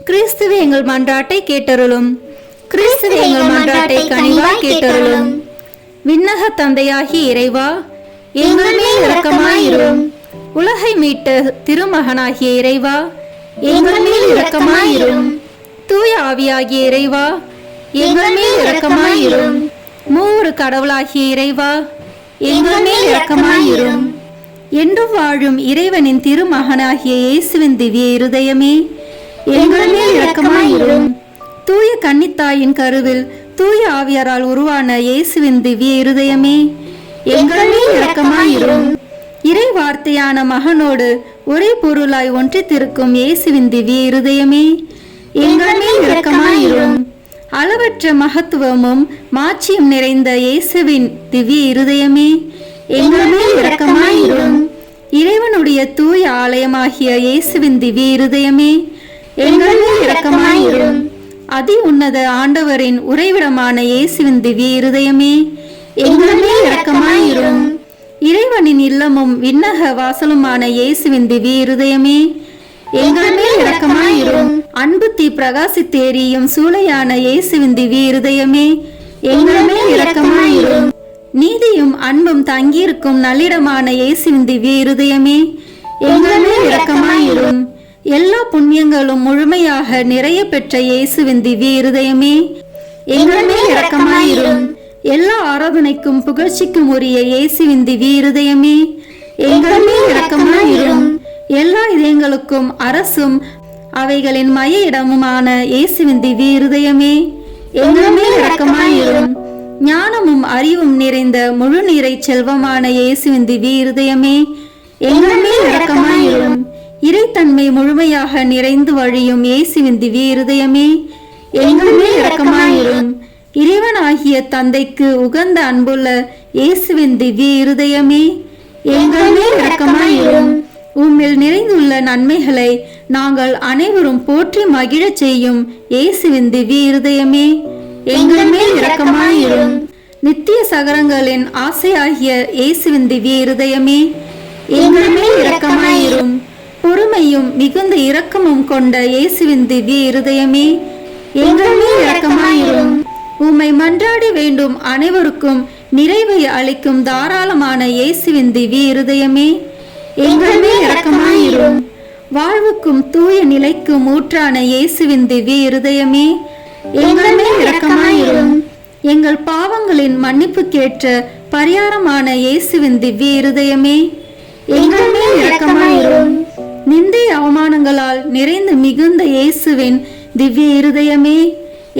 A: கிறிஸ்துவே எங்கள் மன்றாட்டை கேட்டருளும், கிறிஸ்துவே எங்கள் மன்றாட்டை கனிவாய் கேட்டருளும். விண்ணக தந்தையாகிய இறைவா, எங்கள் மேல் இரக்கமாயிரும். உலகை மீட்ட திருமகனாகிய இறைவா, எங்கள் மேல் இரக்கமாயிரும். தூய ஆவியாகிய இறைவா, எங்கள் மேல் இரக்கமாயிரும். மூவரு கடவுளாகிய இறைவா, எங்கள் மேல் இரக்கமாயிரும். என்று வாழும் இறைவனின் திருமகனாகிய இயேசுவின் திவ்ய இருதயமே, எங்கள் மேல் இரக்கமாயிரும். தூய கன்னித்தாயின் கருவில் தூய ஆவியாரால் உருவான இயேசுவின் திவ்ய இருதயமே, எங்கள் மேல் இரக்கமாயிரும். இறை வார்த்தையான மகனோடு ஒரே பொருளாய் ஒன்றித்திருக்கும் இயேசுவின் திவ்ய இருதயமே, எங்கள் மேல் இரக்கமாயிரும். அளவற்ற மகத்துவமும் மாட்சியும் நிறைந்த இயேசுவின் திவ்ய இருதயமே, எங்கள் மேல் இரக்கமாயிரும். இறைவனுடைய தூய ஆலயமாகிய இயேசுவின் திவ்ய இருதயமே, எங்கள் மேல் இரக்கமாயிரும். அதி உன்னத ஆண்டவரின் உறைவிடமான இயேசுவின் திவ்ய இருதயமே, எங்கள் மேல் இரக்கமாயிரும். இறைவனின் இல்லமும் விண்ணக வாசலுமான இயேசுவின் திவ்ய இருதயமே, எங்கள் மேல் இரக்கமாயிரும். அன்பு தீ பிரகாசித்தேரியும் சூளையான இயேசுவின் திவ்ய இருதயமே, எங்கள் மேல் இரக்கமாயிரும். நீதியும் அன்பும் தங்கியிருக்கும் நல்லிடமான இயேசுவின் திவ்ய இருதயமே, எங்கள் மேல் இரக்கமாயிரும். எல்லா புண்ணியங்களும் முழுமையாக நிறைய பெற்ற இயேசுவின் திவ்ய இருதயமே, எங்கள் மேல் இரக்கமாயிரும். எல்லா ஆராதனைக்கும் புகழ்ச்சிக்கும் உரிய இயேசுவின் திவ்ய இருதயமே, எங்கள் மேல் இரக்கமாயிரும். எல்லா இதயங்களுக்கும் அரசும் அவைகளின் மைய இடமுமான இயேசுவின் திவ்ய இருதயமே, எங்கள் மேல் இரக்கமாயிரும். ஞானமும் அறிவும் நிறைந்த முழு நீரை செல்வமான இயேசுவின் திவ்ய இருதயமே, எங்கள் மேல் இரக்கமாயிரும். இறைத்தன்மை முழுமையாக நிறைந்து வழியும் இயேசுவின் திவ்ய இருதயமே, எங்கள் மேல் இரக்கமாயிரும். இறைவனாகிய தந்தைக்கு உகந்த அன்புள்ள இயேசுவின் திவ்ய இருதயமே, எங்கள் மேல் இரக்கமாயிரும். உம்மில் நிறைந்துள்ள நன்மைகளை நாங்கள் அனைவரும் போற்றி மகிழச் செய்யும் இயேசுவின் திவ்ய இருதயமே, எங்கள் மேல் இரக்கமாயிரும். நித்திய சகரங்களின் ஆசையாகிய இயேசுவின் திவ்ய இருதயமே, எங்கள் மேல் இரக்கமாயிரும். பொறுமையும் மிகுந்த இரக்கமும் கொண்ட இயேசுவின் திவ்ய இருதயமே, எங்கள் மேல் இரக்கமாயிரும். உம்மை மன்றாடி வேண்டும் அனைவருக்கும் நிறைவை அளிக்கும் தாராளமான இயேசுவின் திவ்ய இருதயமே, எங்கள் மேல் இரக்கமாயிரும். வாழ்வுக்கும் தூய நிலைக்கும் ஊற்றான இயேசுவின் திவ்ய இருதயமே, எங்கள் மேல் இரக்கமாயிரும். எங்கள் பாவங்களின் மன்னிப்புக்கேற்ற பரிகாரமான இயேசுவின் திவ்ய இருதயமே, எங்கள் மேல் இரக்கமாயிரும். நிந்தை அவமானங்களால் நிறைந்து மிகுந்த இயேசுவின் திவ்ய இருதயமே,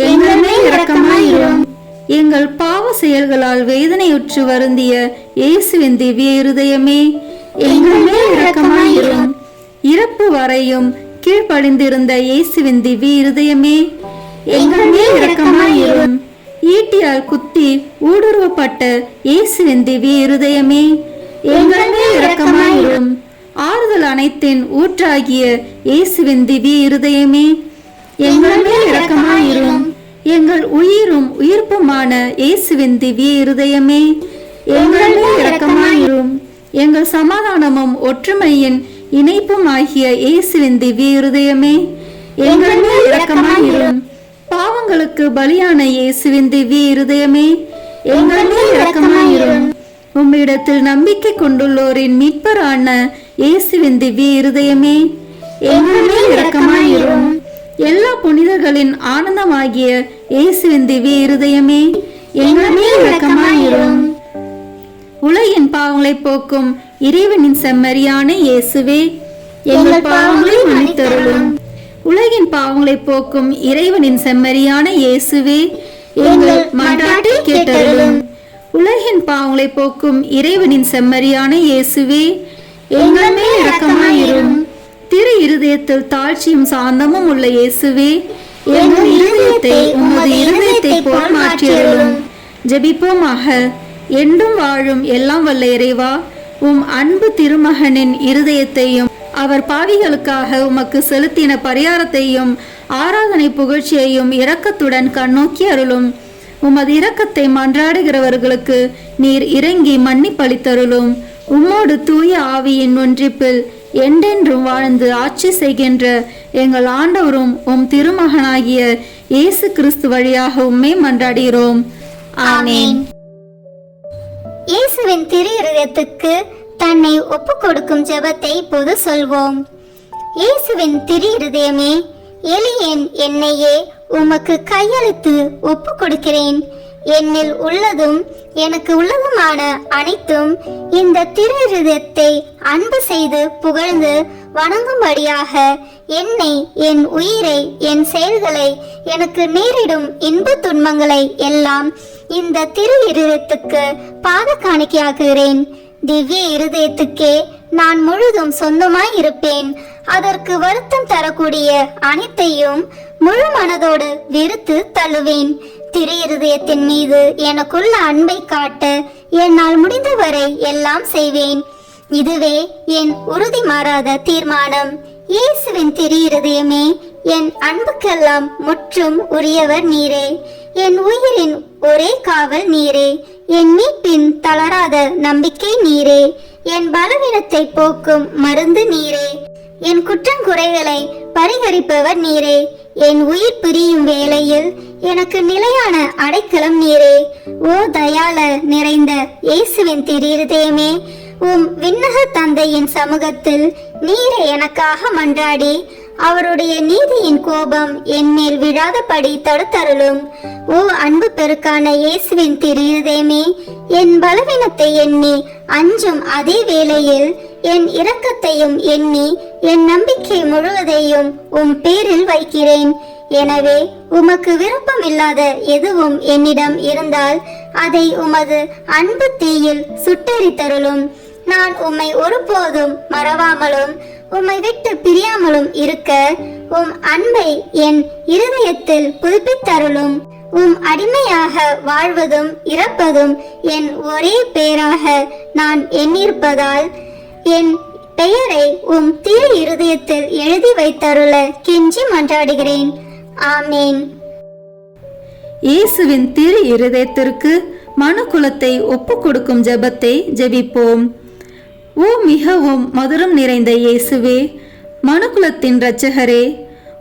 A: எங்கள் மேல் இரக்கமாயிரும். எங்கள் பாவ செயல்களால் வேதனையுற்று வருந்திய இயேசுவின் திவ்ய இருதயமே, எங்கள் மேல் இரக்கமாயிரும். இறப்பு வரையும் கீழ்ப்படிந்திருந்த இயேசுவின் திவ்ய இருதயமே, எங்கள் மேல் இரக்கமாயிரும். ஈட்டியால் குத்தி ஊடுருவப்பட்ட இயேசுவின் திவ்ய இருதயமே, எங்கள் மேல் இரக்கமாயிரும். ஆறுதல் அனைத்தின் ஊற்றாகிய இயேசுவின் திவ்ய இருதயமே, எங்கள் மேல் இரக்கமாயிரும். எங்கள் உயிரும் உயிர்ப்புமான இயேசுவின் திவ்ய இருதயமே, எங்கள் மேல் இரக்கமாயிரும். எங்கள் சமாதானமும் ஒற்றுமையின் இணைப்பும் ஆகிய இயேசுவின் திவ்ய இருதயமே, எங்கள் மேல் இரக்கமாயிரும். பாவங்களுக்கு பலியான இயேசுவின் திவ்ய இருதயமே, எங்கள் மேல் இரக்கமாயிரும். உம்மிடத்தில் நம்பிக்கை கொண்டுள்ளோரின் மீட்பரான இயேசுவின் திவ்ய இருதயமே, எங்கள் மேல் இரக்கமாயிரும். எல்லா புனிதர்களின் ஆனந்தமாகிய இயேசுவின் திவ்ய இருதயமே, எங்கள் மேல் இரக்கமாயிரும். உலகின் பாவங்களை போக்கும் இறைவனின் செம்மறியான இயேசுவே, எங்கள் பாவங்களை மன்னித்தருளும். உலகின் பாவங்களை போக்கும் இறைவனின் செம்மறியான இயேசுவே, எங்கள் மன்றாட்டை கேட்டருளும். உலகின் பாவங்களை போக்கும் இறைவனின் செம்மறியான இயேசுவே, எங்கள் மேல் இரக்கமாயிரும். திரு இருதயத்தில் தாழ்ச்சியும் சாந்தமும் உள்ள இயேசுவே, எங்கள் இருதயத்தை உமது இருதயத்தை போல் மாற்றியருளும். ஜெபிப்போமாக. என்றும் வாழும் எல்லாம் வல்ல இறைவா, உம் அன்பு திருமகனின் இருதயத்தையும் அவர் பாவிகளுக்காக உமக்கு செலுத்தின பரிகாரத்தையும் ஆராதனை புகழ்ச்சியையும் இரக்கத்துடன் கண்ணோக்கி அருளும். உமது இரக்கத்தை மன்றாடுகிறவர்களுக்கு நீர் இறங்கி மன்னிப்பளித்தருளும். உம்மோடு தூய ஆவியின் ஒன்றிப்பில் என்றென்றும் வாழ்ந்து ஆட்சி செய்கின்ற எங்கள் ஆண்டவரும் உம் திருமகனாகிய இயேசு கிறிஸ்து வழியாக உம்மை மன்றாடுகிறோம். ஆமென்.
B: இயேசுவின் திரு இருதயத்துக்கு தன்னை ஒப்பு கொடுக்கும் ஜெபத்தை இப்போது சொல்வோம். இயேசுவின் திரு இருதயமே, எளியேன் என்னையே உமக்கு கையளித்து ஒப்பு கொடுக்கிறேன். என்னில் உள்ளதும் எனக்கு உள்ளதுமான அனைத்தும் இந்த திரு இருதயத்தை அன்பு செய்து புகழ்ந்து வணங்கும்படியாக என்னை, என் உயிரை, என் செயல்களை, எனக்கு நேரிடும் இன்ப துன்பங்களை எல்லாம் இந்த திரு இருதயத்துக்கு பாத காணிக்கையாக்குகிறேன். திவ்ய இருதயத்துக்கே நான் முழுதும் சொந்தமாய் இருப்பேன். அதற்கு வருத்தம் தரக்கூடிய அனைத்தையும் முழு மனதோடு வெறுத்து தள்ளுவேன். திரு இருதயத்தின் மீது எனக்குள்ள அன்பை காட்ட என்னால் முடிந்தவரை எல்லாம் செய்வேன். இதுவே என் உறுதி மாறாத தீர்மானம். இயேசுவின் திரு இருதயமே, என் அன்புக்கெல்லாம் முற்றும் உரியவர் நீரே. என் உயிரின் ஒரே காவல் நீரே. என் மீட்பின் தளராத நம்பிக்கை நீரே. என் பலவீனத்தை போக்கும் மருந்து நீரே. என் குற்றங்குறைகளை பரிகரிப்பவர் நீரே. என் உயிர் பிரியும் வேளையில் எனக்கு நிலையான அடைக்கலம் நீரே. ஓ தயாள நிறைந்த இயேசுவின் திரு இருதயமே, உம் விண்ணக தந்தையின் சமூகத்தில் நீரே எனக்காக மன்றாடி அவருடைய நீதியின் கோபம் என் மேல் விழாதபடி தடுத்தருளும். ஓ அன்பு பெருக்கான இயேசுவின் திரு இருதயமே, என் பலவீனத்தை எண்ணி அஞ்சும் அதே வேளையில் என் இரக்கத்தையும் எண்ணி என் நம்பிக்கை முழுவதையும் உம் பேரில் வைக்கிறேன். எனவே உமக்கு விருப்பமில்லாத எதுவும் என்னிடம் இருந்தால் அதை உமது அன்பு தீயில் சுட்டெரித்தருளும். நான் உம்மை ஒருபோதும் மறவாமலும் உம்மை விட்டு பிரியாமலும் இருக்க உம் அன்பை என் இருதயத்தில் புதுப்பித்தருளும். உம் அடிமையாக வாழ்வதும் இறப்பதும் என் ஒரே பேராக நான் எண்ணிருப்பதால் என் பெயரை உம் திரு இருதயத்தில் எழுதி வைத்தருள கெஞ்சி மன்றாடுகிறேன். ஆமேன்.
A: இயேசுவின் திரு இருதயத்திற்கு மனுக்குலத்தை ஒப்பு கொடுக்கும் ஜெபத்தை ஜெபிப்போம். ஓ மிகவும் மதுரம் நிறைந்த இயேசுவே, மனுக்குலத்தின் இரட்சகரே,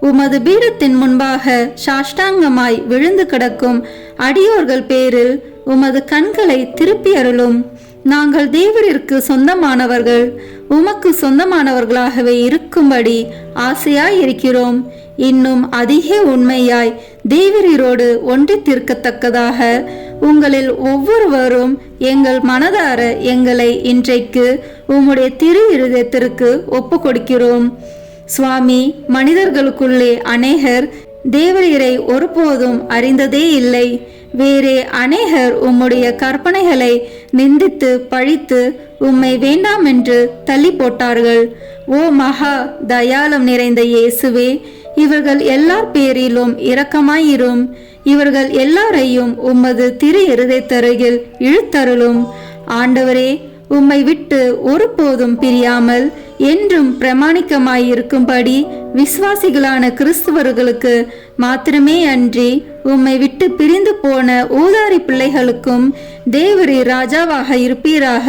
A: உமது பீடத்தின் முன்பாக சாஷ்டாங்கமாய் விழுந்து கிடக்கும் அடியோர்கள் பேரில் உமது கண்களை திருப்பி அருளும். நாங்கள் தேவரிற்கு சொந்தமானவர்கள், உமக்கு சொந்தமானவர்களாகவே இருக்கும்படி ஆசையாய் இருக்கிறோம். இன்னும் அதிக உண்மையாய் தேவரீரோடு ஒன்றித்திருக்கத்தக்கதாக உங்களில் ஒவ்வொருவரும் எங்கள் மனதார எங்களை இன்றைக்கு உம்முடைய திரு இருதயத்திற்கு ஒப்பு கொடுக்கிறோம். சுவாமி, மனிதர்களுக்குள்ளே அநேகர் தேவரீரை ஒருபோதும் அறிந்ததே இல்லை. வேறே அநேகர் உம்முடைய கற்பனைகளை நிந்தித்து பழித்து உம்மை வேண்டாம் என்று தள்ளி போட்டார்கள். ஓ மகா தயாளம் நிறைந்த இயேசுவே, இவர்கள் எல்லார் பேரிலும் இரக்கமாயிரும். இவர்கள் எல்லாரையும் உமது திரு இருதயத்தருகில் இழுத்தருளும். ஆண்டவரே, உம்மை விட்டு ஒருபோதும் பிரியாமல் என்றும் பிரமாணிக்கமாயிருக்கும்படி விசுவாசிகளான கிறிஸ்துவர்களுக்கு மாத்திரமே அன்றி உம்மை விட்டு பிரிந்து போன ஊதாரி பிள்ளைகளுக்கும் தேவரீ ராஜாவாக இருப்பீராக.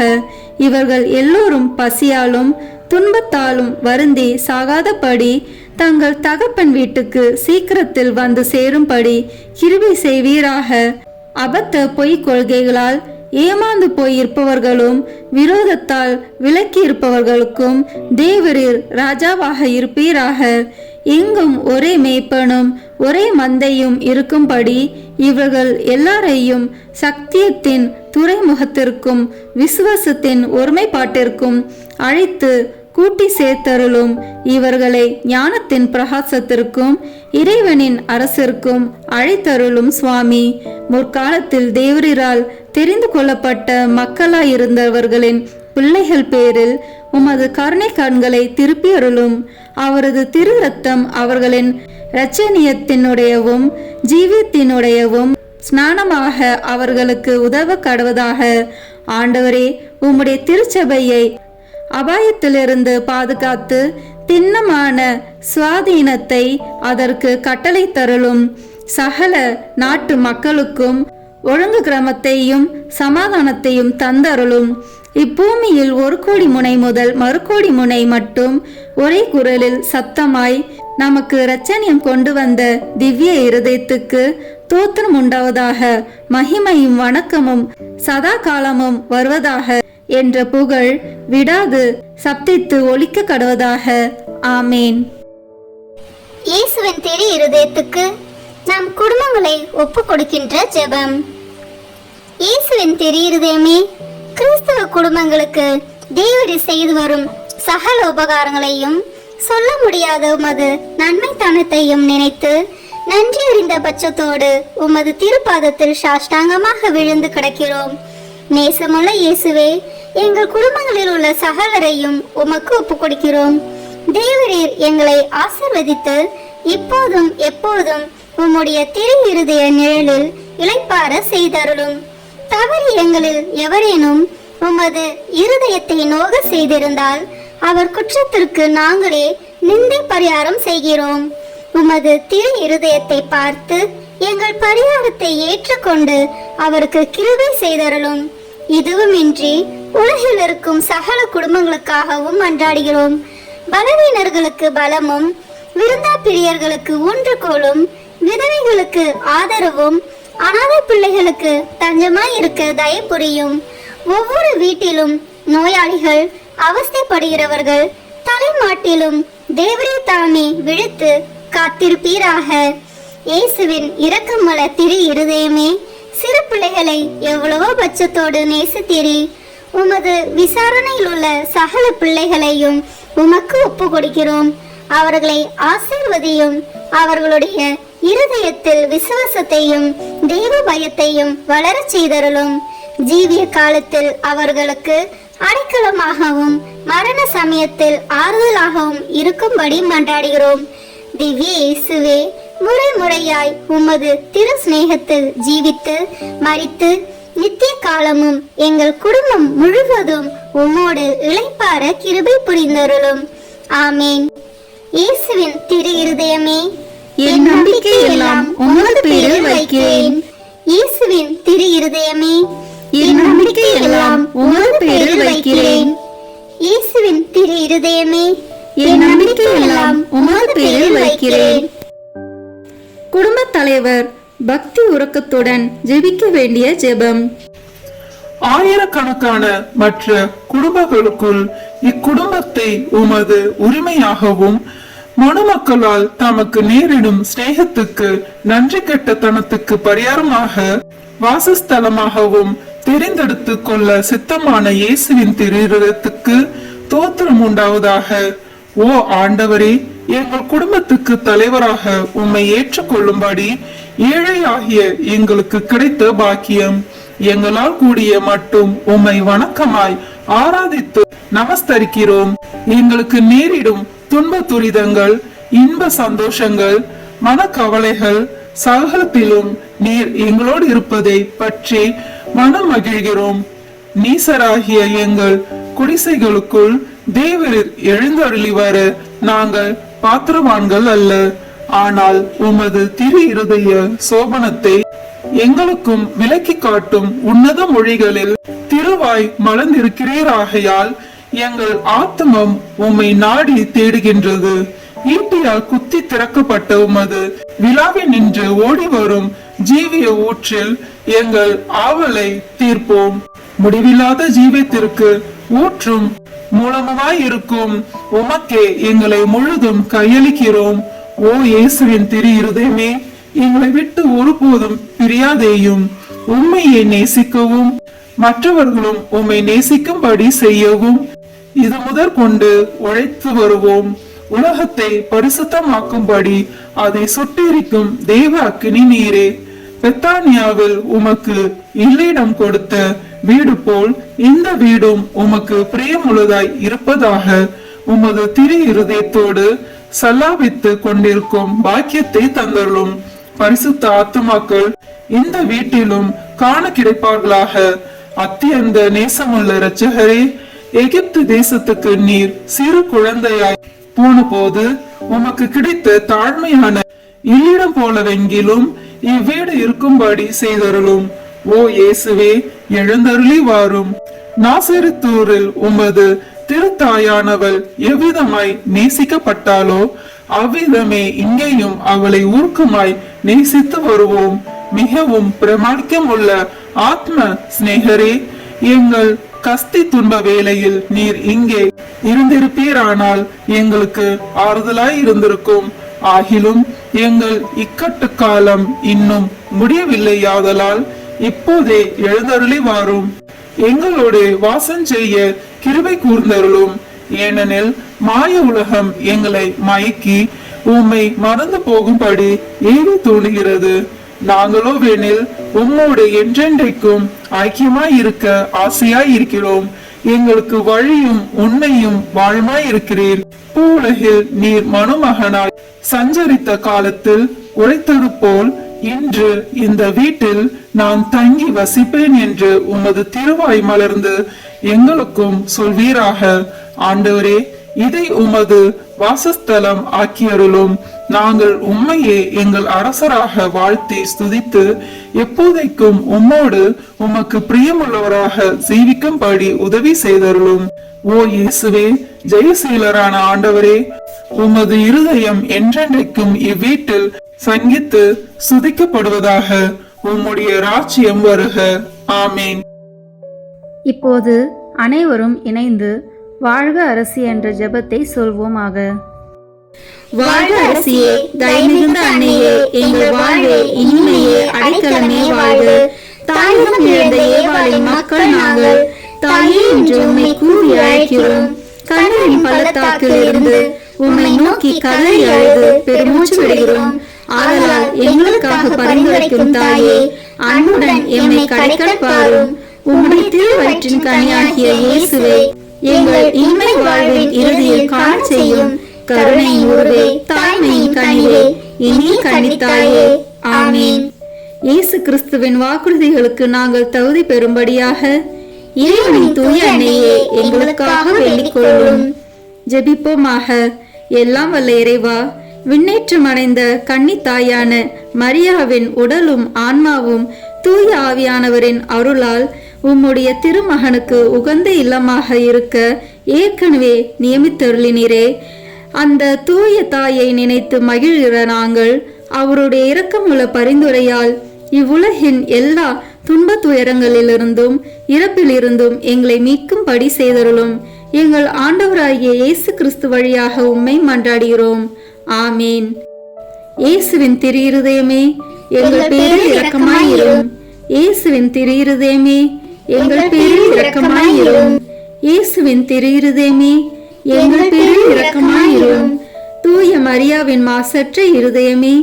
A: இவர்கள் எல்லோரும் பசியாலும் துன்பத்தாலும் வருந்தி சாகாதபடி தங்கள் தகப்பன் வீட்டுக்கு சீக்கிரத்தில் வந்து சேரும்படி கிருபை செய்வீராக. அபத்த பொய் கொள்கைகளால் ஏமாந்து போயிருப்பவர்களும் விரோதத்தால் விலக்கி இருப்பவர்களுக்கும் தேவரீர் ராஜாவாக இருப்பீராக. எங்கும் ஒரே மேய்ப்பனும் ஒரே மந்தையும் இருக்கும்படி இவர்கள் எல்லாரையும் சத்தியத்தின் துறைமுகத்திற்கும் விசுவாசத்தின் ஒருமைப்பாட்டிற்கும் அழைத்து கூட்டி சேர்த்தருளும். இவர்களை ஞானத்தின் பிரகாசத்திற்கும் இறைவனின் அரசிற்கும் அழைத்தருளும். சுவாமி, முற்காலத்தில் தேவரீரால் தெரிந்து கொள்ளப்பட்ட மக்களாயிருந்தவர்களின் பிள்ளைகள் பேரில் உமது கருணை கண்களை திருப்பி அருளும். அவரது திரு ரத்தம் அவர்களின் இரட்சணியத்தினுடையவும் ஜீவியத்தினுடையவும் ஸ்நானமாக அவர்களுக்கு உதவ கடவதாக. ஆண்டவரே, உம்முடைய திருச்சபையை அபாயத்திலிருந்து பாதுகாத்து திண்ணமான சுவாதீனத்தை அதற்கு கட்டளை தருளும். சகல நாட்டு மக்களுக்கும் ஒழுங்கு கிரமத்தையும் சமாதானத்தையும் தந்தருளும். இப்பூமியில் 1 கோடி முனை முதல் 1 கோடி முனை மட்டும் ஒரே குரலில் சத்தமாய் நமக்கு இரட்சணியம் கொண்டு வந்த திவ்ய இருதயத்துக்கு தோத்திரம் உண்டாவதாக. மகிமையும் வணக்கமும் சதா காலமும் வருவதாக என்ற புகழ் விடாது சப்தித்து ஒலிக்க கடவதாக. ஆமேன்.
B: இயேசுவின் திரு இருதயத்துக்கு நம் குடும்பங்களை ஒப்பு கொடுக்கின்ற ஜெபம். இயேசுவின் திரு இருதயமே, கிறிஸ்தவ குடும்பங்களுக்கு தேவரீர் செய்து வரும் சகல உபகாரங்களையும் சொல்ல முடியாத உமது நன்மைத்தனத்தையும் நினைத்து நன்றி அறிந்த பட்சத்தோடு உமது திருப்பாதத்தில் சாஷ்டாங்கமாக விழுந்து கிடக்கிறோம். நேசமுள்ள இயேசுவே, எங்கள் குடும்பங்களில் உள்ள சகலரையும் உமக்கு ஒப்பு கொடுக்கிறோம். தேவரீர் எங்களை ஆசீர்வதித்து இப்போதும் எப்போதும் உம்முடைய திரு இருதய நிழலில் இளைப்பார செய்தருளும். தவறி எங்களில் எவரேனும் உமது இருதயத்தை நோக செய்திருந்தால் அவர் குற்றத்திற்கு நாங்களே நிந்தை பரிகாரம் செய்கிறோம். உமது திரு இருதயத்தை பார்த்து எங்கள் பரிகாரத்தை ஏற்றுக்கொண்டு அவருக்கு கிருபை செய்தருளும். இதுவுமின்றி உலகில் இருக்கும் சகல குடும்பங்களுக்காகவும் மன்றாடுகிறோம். பலவீனர்களுக்கு பலமும் விருந்தா பிரியர்களுக்கு ஊன்றுகோலும் விதவைகளுக்கு ஆதரவும் அனாதை பிள்ளைகளுக்கு தஞ்சமாய் இருக்க தயை புரியும். ஒவ்வொரு வீட்டிலும் நோயாளிகள் அவஸ்தைப்படுகிறவர்கள் தலைமாட்டிலும் தேவரே தாமே விழித்து காத்திருப்பீராக. இயேசுவின் இரக்கமுள்ள திரு இருதயமே, சிறு பிள்ளைகளை எவ்வளவோ பட்சத்தோடு நேசித்தீரே. உமது விசாரணையில் உள்ள சகல பிள்ளைகளையும் உமக்கு ஒப்பு கொடுக்கிறோம். அவர்களை ஆசீர்வதியும். அவர்களுடைய இருதயத்தில் விசுவாசத்தையும் தெய்வ பயத்தையும் வளரச் செய்தருளும். ஜீவிய காலத்தில் அவர்களுக்கு அடைக்கலமாகவும் மரண சமயத்தில் ஆறுதலாகவும் இருக்கும்படி மன்றாடுகிறோம். திவ்ய இயேசுவே, முறை முறையாய் உமது திரு சிநேகத்தில் ஜீவித்து மரித்து நித்திய காலமும் எங்கள் குடும்பம் முழுவதும் உம்மோடு இளைப்பாற கிருபை புரிந்தருளும். ஆமேன். இயேசுவின் திரு இருதயமே,
A: என் நம்பிக்கை எல்லாம் உமது பேரில் வைக்கிறேன்.
B: இயேசுவின் திரு இருதயமே,
A: என் நம்பிக்கை எல்லாம் உமது பேரில் வைக்கிறேன்.
B: இயேசுவின் திரு இருதயமே,
A: என் நம்பிக்கை எல்லாம் உமது பேரில் வைக்கிறேன். குடும்ப தலைவர் பக்தி உறக்கத்துடன் ஜெபிக்க வேண்டிய ஜெபம்.
C: ஆயிரக்கணக்கான மற்ற குடும்பங்களுக்குள் இக்குடும்பத்தை உமது உரிமையாகவும் மனுமக்களால் தமக்கு நேரிடும் சிநேகத்துக்கு நன்றி கெட்டத்தனத்துக்கு பரிகாரமாக வாசஸ்தலமாகவும் தெரிந்தெடுத்து கொள்ள சித்தமான இயேசுவின் திருத்துக்கு தோத்திரம் உண்டாவதாக. ஓ ஆண்டவரே, எங்கள் குடும்பத்துக்கு தலைவராக உம்மை ஏற்றுக்கொள்ளும்படி ஏழை ஆகிய எங்களுக்கு கிடைத்த பாக்கியம். எங்களால் கூடிய மட்டும் உம்மை வணக்கமாய் ஆராதித்து நமஸ்தரிக்கிறோம். எங்களுக்கு நேரிடும் துன்ப துரிதங்கள், இன்ப சந்தோஷங்கள், மனக்கவலைகள் சகலத்திலும் நீர் எங்களோடு இருப்பதை பற்றி மனம் மகிழ்கிறோம். நீசராகிய எங்கள் குடிசைகளுக்குள் தேவரீர் எழுந்தருளி வர நாங்கள் பாத்திரவான்கள் அல்ல. ஆனால் உமது திரு இருதய சோபனத்தை எங்களுக்கும் விலக்கி காட்டும் உன்னத மொழிகளில் திருவாய் மலர்ந்திருக்கிறீராகையால் எங்கள் ஆத்மம் உம்மை நாடி தேடுகின்றது. ஈட்டியால் குத்தி திறக்கப்பட்ட உமது விழாவில் நின்று ஓடி வரும் ஜீவிய ஊற்றில் எங்கள் ஆவலை தீர்ப்போம். முடிவில்லாத ஜீவத்திற்கு ஊற்றும் மூலமாய் இருக்கும் உமக்கே எங்களை முழுதும் கையளிக்கிறோம். ஓ இயேசுவின் திரு இருதயமே, எங்களை விட்டு ஒருபோதும் பிரியாதேயும். உம்மையை நேசிக்கவும் மற்றவர்களும் உம்மை நேசிக்கும்படி செய்யவும் இது முதற் கொண்டு உழைத்து வருவோம். உலகத்தை பரிசுத்தமாக்கும்படி அதை சுட்டெரிக்கும் தேவ அக்கினி நீரே, பெத்தானியாவில் உமக்கு இல்லிடம் கொடுத்த வீடு போல் இந்த வீடும் உமக்கு பிரியமுள்ளதாய் இருப்பதாக. உமது திரு இருதயத்தோடு சல்லாபித்து கொண்டிருக்கும் பாக்கியத்தை தந்தருளும். பரிசுத்த ஆத்துமாக்கள் இந்த வீட்டிலும் காண கிடைப்பார்களாக. அத்தியந்த நேசமுள்ள இரட்சகரே, எகிப்து தேசத்துக்கு நீர் சிறு குழந்தையாய் போன போது உமக்கு கிடைத்த தாழ்மையான இல்லிடம் போலவெங்கிலும் இவ்வீடு இருக்கும்படி செய்தருளும். ஓ இயேசுவே, எழுந்தருளி வாரும். நாசரித்தூரில் உமது திருத்தாயானவள் எவ்விதமாய் நேசிக்கப்பட்டாலோ அவ்விதமே இங்கேயும் அவளை ஊர்க்கமாய் நேசித்து வருவோம். மிகவும் பிரமாணிக்கம் உள்ள ஆத்ம சிநேகரே, எங்கள் கஸ்தி துன்ப வேளையில் நீர் இங்கே இருந்திருப்பீரானால் எங்களுக்கு ஆறுதலாய் இருந்திருக்கும். ஆகிலும் எங்கள் இக்கட்டு காலம் இன்னும் முடியவில்லையாதலால் இப்போதே எழுந்தருளி வாரும். எங்களோடு வாசம் செய்ய கிருபை கூர்ந்தருளும். ஏனெனில் மாய உலகம் எங்களை மயக்கி உம்மை மறந்து போகும்படி ஏவி தோணுகிறது. நாங்களோ வேணில் உம்மோடு என்றென்றைக்கும் ஐக்கியமாய் இருக்க ஆசையாய் இருக்கிறோம். எங்களுக்கு வழியும் உண்மையும் வாழ்மாய் இருக்கிறீர். பூவுலகில் நீர் மனுமகனாய் சஞ்சரித்த காலத்தில் உரைத்தது போல் இன்று இந்த வீட்டில் நான் தங்கி வசிப்பேன் என்று உமது திருவாய் மலர்ந்து எங்களுக்கும் சொல்வீராக. ஆண்டவரே, இதை உமது வாசஸ்தலம் ஆக்கியருளும். நாங்கள் உம்மையே எங்கள் அரசராக வாழ்த்தி ஸ்துதித்து எப்போதைக்கும் உம்மோடு உமக்கு பிரியமுள்ளவராக ஜீவிக்கும்படி உதவி செய்தருளும். ஓ இயேசுவே, ஜெயசீலரான ஆண்டவரே, உமது இருதயம் என்றென்றைக்கும் இவ்வீட்டில் சங்கித்து சுதிக்கப்படுவதாக. உம்முடைய ராஜ்யம் வருக. ஆமேன்.
A: இப்போது அனைவரும் இணைந்து வாழ்க அரசி என்ற ஜெபத்தை சொல்வோமாக. வாழ்க அரசியே, தயமிகுந்த அன்னையே, எங்கள் வாழ்வே, இனிமையே, அடைக்கலமே வாழ்க. தாயகம் இழந்த ஏவாளின் மக்கள் நாங்கள், தாயே என்று உம்மை கூவி அழைக்கிறோம். கண்ணீரின் பள்ளத்தாக்கில் இருந்து உம்மை நோக்கி கதறி அழுது பெருமூச்சு விடுகிறோம். ஆதலால் எங்களுக்காக பரிந்துரைக்கும் தாயே, அன்புடன் எம்மை கடைக்கண் பாரும். உம்முடைய திருவயிற்றின் கனியாகிய இயேசுவே, எங்கள் இன்மை வாழ்வின் இறுதியில் காண செய்யும். கருணையின் உருவே, தாய்மையின் கனிவே, இனிய கன்னித்தாயே. ஆமீன். இயேசு கிறிஸ்துவின் வாக்குறுதிகளுக்கு நாங்கள் தகுதி பெறும்படியாக இறைவனின் தூய அன்னையே, எங்களுக்காக வேண்டிக் கொள்ளும். ஜெபிப்போமாக. எல்லாம் வல்ல இறைவா, விண்ணேற்றம் அடைந்த கன்னித்தாயான மரியாவின் உடலும் ஆன்மாவும் தூய ஆவியானவரின் அருளால் உம்முடைய திருமகனுக்கு உகந்த இல்லமாக இருக்க ஏற்கனவே நியமித்தருளினரே. அந்த தூய தாயை நினைத்து மகிழ்கிற நாங்கள் அவருடைய இரக்கமுள்ள பரிந்துரையால் இவ்வுலகின் எல்லா துன்ப துயரங்களிலிருந்தும் இறப்பிலிருந்தும் எங்களை மீட்கும்படி செய்தருளும். எங்கள் ஆண்டவராகிய இயேசு கிறிஸ்து வழியாக உம்மை மன்றாடுகிறோம். ஆமீன். இயேசுவின் திரு இருதயமே, எங்கள் பேரில் இரக்கமாயிரும். இயேசுவின் திரு இருதயமே, எங்கள் பேரில் இரக்கமாயிரும். இயேசுவின் திரு இருதயமே, எங்கள் பேரில் இரக்கமாயிரும். தூய மரியாவின் மாசற்ற இருதயமே,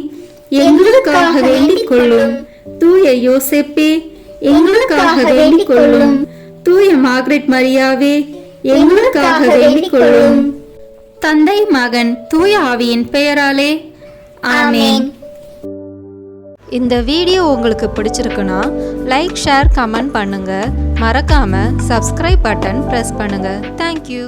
A: எங்களுக்காக வேண்டிக் கொள்ளும். தூய யோசேப்பே, எங்களுக்காக வேண்டிக் கொள்ளும். தூய மார்கரெட் மரியாவே, எங்களுக்காக வேண்டிக் கொள்ளும். தந்தை, மகன், தூய ஆவியின் பெயராலே ஆமென்.
D: இந்த வீடியோ உங்களுக்கு பிடிச்சிருக்குன்னா லைக், ஷேர், கமெண்ட் பண்ணுங்க. மறக்காம சப்ஸ்கிரைப் பட்டன் பிரஸ் பண்ணுங்க. தேங்க்யூ.